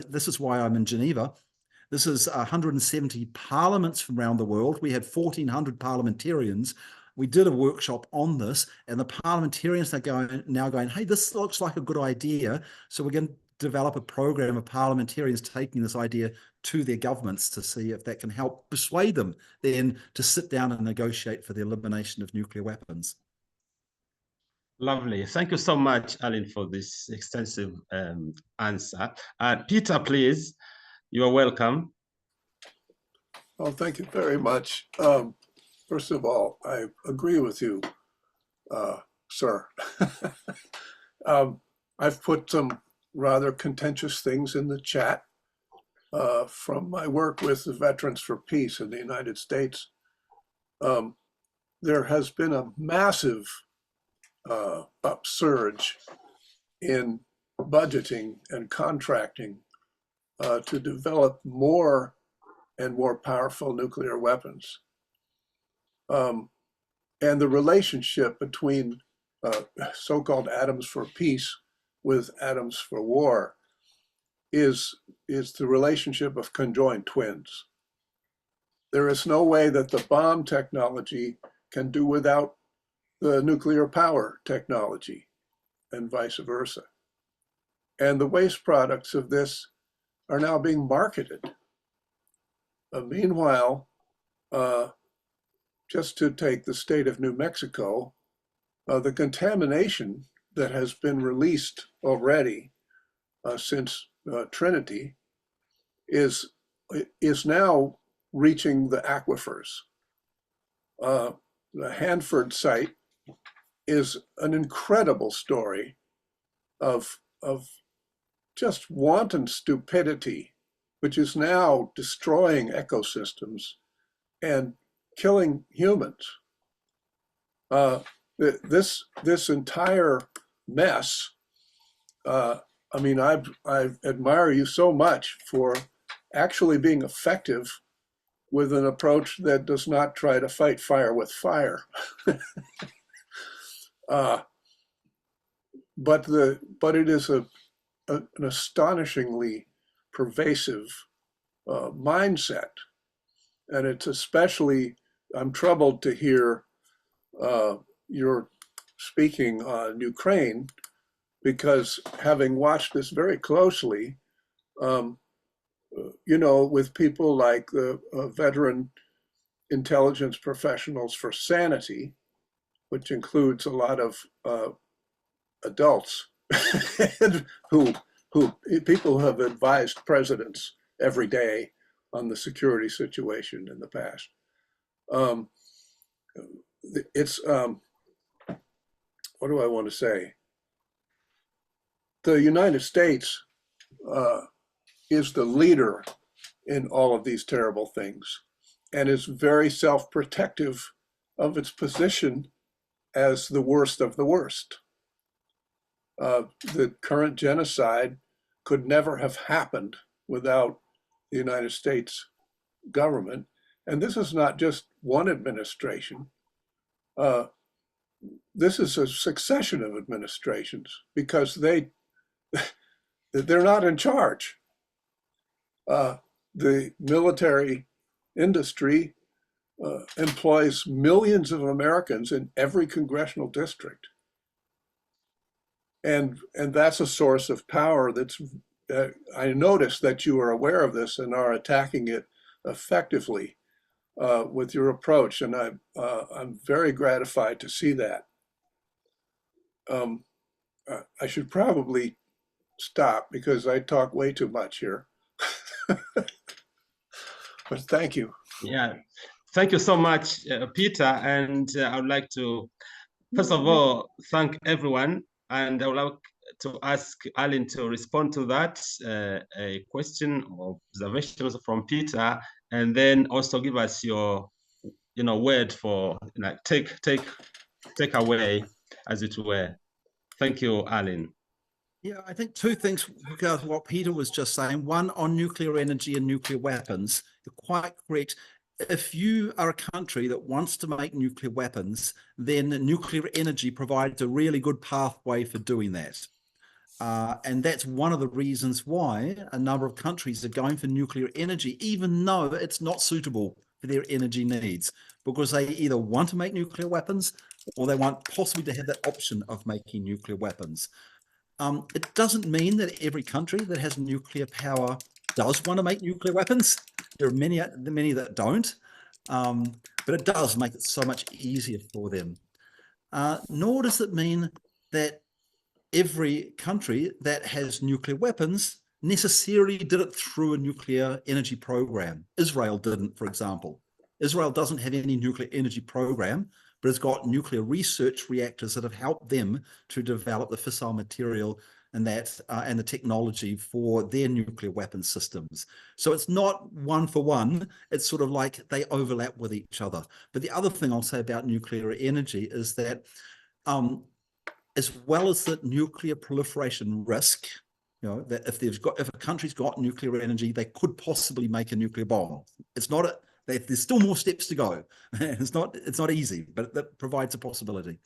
This is why I'm in Geneva. This is 170 parliaments from around the world. We had 1,400 parliamentarians. We did a workshop on this, and the parliamentarians are now going, hey, this looks like a good idea. So we're going to develop a program of parliamentarians taking this idea to their governments to see if that can help persuade them then to sit down and negotiate for the elimination of nuclear weapons. Lovely. Thank you so much, Alyn, for this extensive answer. Peter, please, you are welcome. Well, thank you very much. First of all, I agree with you, sir. I've put some rather contentious things in the chat from my work with the Veterans for Peace in the United States. There has been a massive upsurge in budgeting and contracting to develop more and more powerful nuclear weapons. And the relationship between so-called atoms for peace with atoms for war is the relationship of conjoined twins. There is no way that the bomb technology can do without the nuclear power technology, and vice versa. And the waste products of this are now being marketed. Meanwhile, just to take the state of New Mexico, the contamination that has been released already since Trinity is now reaching the aquifers. The Hanford site is an incredible story of just wanton stupidity, which is now destroying ecosystems and killing humans. This entire mess, I mean, I admire you so much for actually being effective with an approach that does not try to fight fire with fire. But it is an astonishingly pervasive mindset. And it's especially, I'm troubled to hear you're speaking on Ukraine, because having watched this very closely, you know, with people like the veteran intelligence professionals for sanity, which includes a lot of adults who people who have advised presidents every day on the security situation in the past. It's what do I want to say? The United States is the leader in all of these terrible things, and is very self-protective of its position as the worst of the worst. The current genocide could never have happened without the United States government. And this is not just one administration. This is a succession of administrations because they're not in charge. The military industry employs millions of Americans in every congressional district. And that's a source of power that's, I noticed that you are aware of this and are attacking it effectively with your approach. And I'm very gratified to see that. I should probably stop because I talk way too much here. But thank you. Yeah, thank you so much, Peter. And I would like to, first of all, thank everyone. And I would like to ask Alyn to respond to that, a question or observations from Peter, and then also give us your, word for, take away, as it were. Thank you, Alyn. Yeah, I think two things regarding what Peter was just saying. One, on nuclear energy and nuclear weapons. You're quite correct. If you are a country that wants to make nuclear weapons, then nuclear energy provides a really good pathway for doing that. And that's one of the reasons why a number of countries are going for nuclear energy, even though it's not suitable for their energy needs, because they either want to make nuclear weapons or they want possibly to have that option of making nuclear weapons. It doesn't mean that every country that has nuclear power does want to make nuclear weapons. There are many that don't, but it does make it so much easier for them. Nor does it mean that every country that has nuclear weapons necessarily did it through a nuclear energy program. Israel didn't, for example. Israel doesn't have any nuclear energy program, but it's got nuclear research reactors that have helped them to develop the fissile material and the technology for their nuclear weapon systems. So it's not one for one. It's sort of like they overlap with each other. But the other thing I'll say about nuclear energy is that as well as the nuclear proliferation risk, that if a country's got nuclear energy, they could possibly make a nuclear bomb. It's not there's still more steps to go. It's not easy, but that provides a possibility.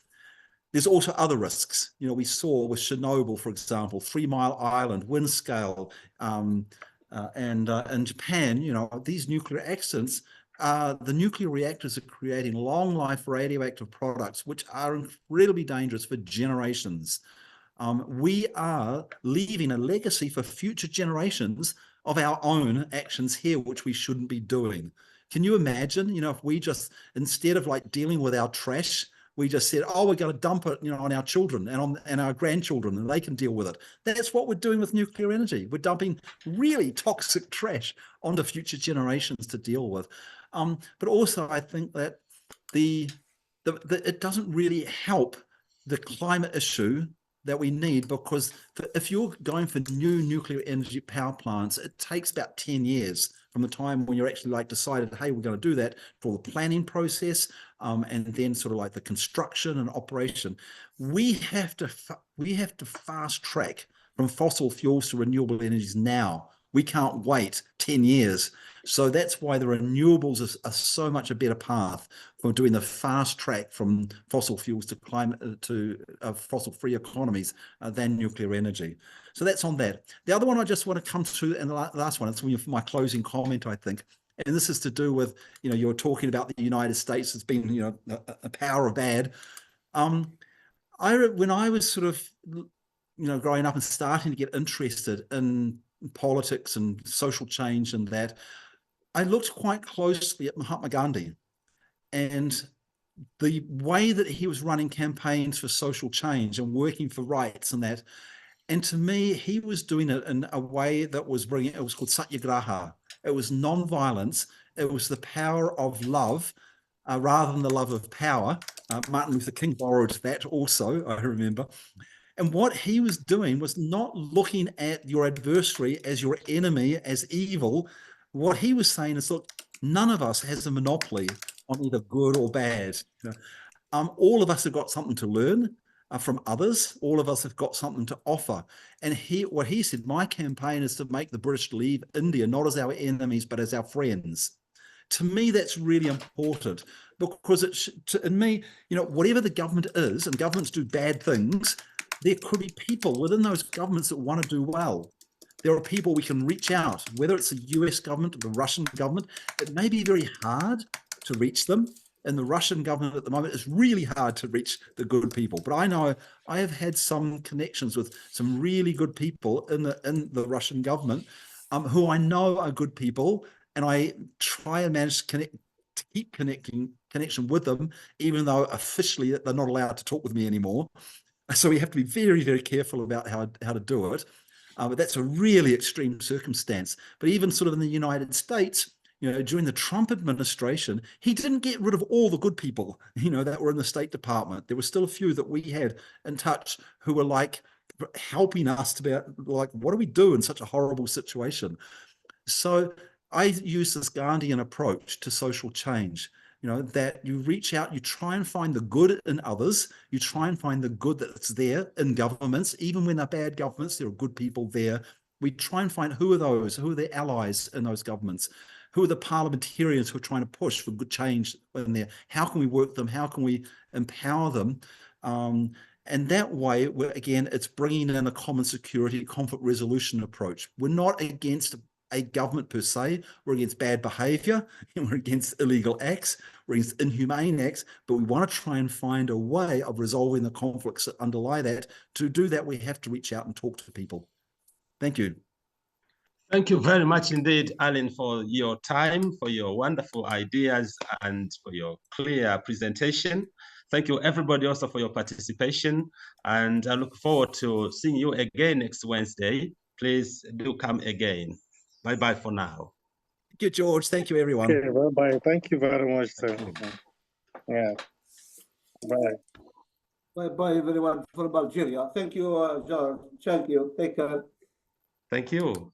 There's also other risks. We saw with Chernobyl, for example, 3 Mile Island, wind scale, and in Japan, these nuclear accidents, the nuclear reactors are creating long life radioactive products, which are incredibly dangerous for generations. We are leaving a legacy for future generations of our own actions here, which we shouldn't be doing. Can you imagine, if we just, instead of like dealing with our trash, we just said, oh, we're going to dump it, on our children and our grandchildren, and they can deal with it. That's what we're doing with nuclear energy. We're dumping really toxic trash onto future generations to deal with. But also, I think that it doesn't really help the climate issue that we need, because if you're going for new nuclear energy power plants, it takes about 10 years from the time when you're actually decided, hey, we're going to do that, for the planning process, and then sort of like the construction and operation. We have to fast track from fossil fuels to renewable energies now. We can't wait 10 years. So that's why the renewables are so much a better path for doing the fast track from fossil fuels to climate to fossil-free economies than nuclear energy. So that's on that. The other one I just want to come to, and the last one, it's my closing comment, I think, and this is to do with, you're talking about the United States as being, a power of bad. When I was sort of, growing up and starting to get interested in politics and social change and that, I looked quite closely at Mahatma Gandhi and the way that he was running campaigns for social change and working for rights and that. And to me, he was doing it in a way that was bringing, it was called satyagraha. It was non-violence. It was the power of love rather than the love of power. Martin Luther King borrowed that also, I remember. And what he was doing was not looking at your adversary as your enemy, as evil. What he was saying is, look, none of us has a monopoly on either good or bad. All of us have got something to learn from others. All of us have got something to offer. And what he said, my campaign is to make the British leave India, not as our enemies, but as our friends. To me, that's really important, because in me, whatever the government is, and governments do bad things, there could be people within those governments that want to do well. There are people we can reach out, whether it's the US government or the Russian government. It may be very hard to reach them. And the Russian government at the moment is really hard to reach the good people. But I know I have had some connections with some really good people in the Russian government who I know are good people, and I try and manage to keep connection with them, even though officially they're not allowed to talk with me anymore. So we have to be very, very careful about how to do it. But that's a really extreme circumstance. But even sort of in the United States, during the Trump administration, he didn't get rid of all the good people, that were in the State Department. There were still a few that we had in touch who were like helping us to be like, what do we do in such a horrible situation? So I use this Gandhian approach to social change, that you reach out, you try and find the good in others, you try and find the good that's there in governments. Even when they're bad governments, there are good people there. We try and find who are their allies in those governments, who are the parliamentarians who are trying to push for good change in there. How can we work them? How can we empower them? And that way, again, it's bringing in a common security conflict resolution approach. We're not against a government per se. We're against bad behavior, and we're against illegal acts, we're against inhumane acts, but we want to try and find a way of resolving the conflicts that underlie that. To do that, we have to reach out and talk to people. Thank you. Thank you very much indeed, Alyn, for your time, for your wonderful ideas, and for your clear presentation. Thank you, everybody, also for your participation. And I look forward to seeing you again next Wednesday. Please do come again. Bye-bye for now. Thank you, George. Thank you, everyone. Okay, bye-bye. Thank you very much, sir. Yeah. Bye. Bye-bye, everyone, from Algeria. Thank you, George. Thank you. Take care. Thank you.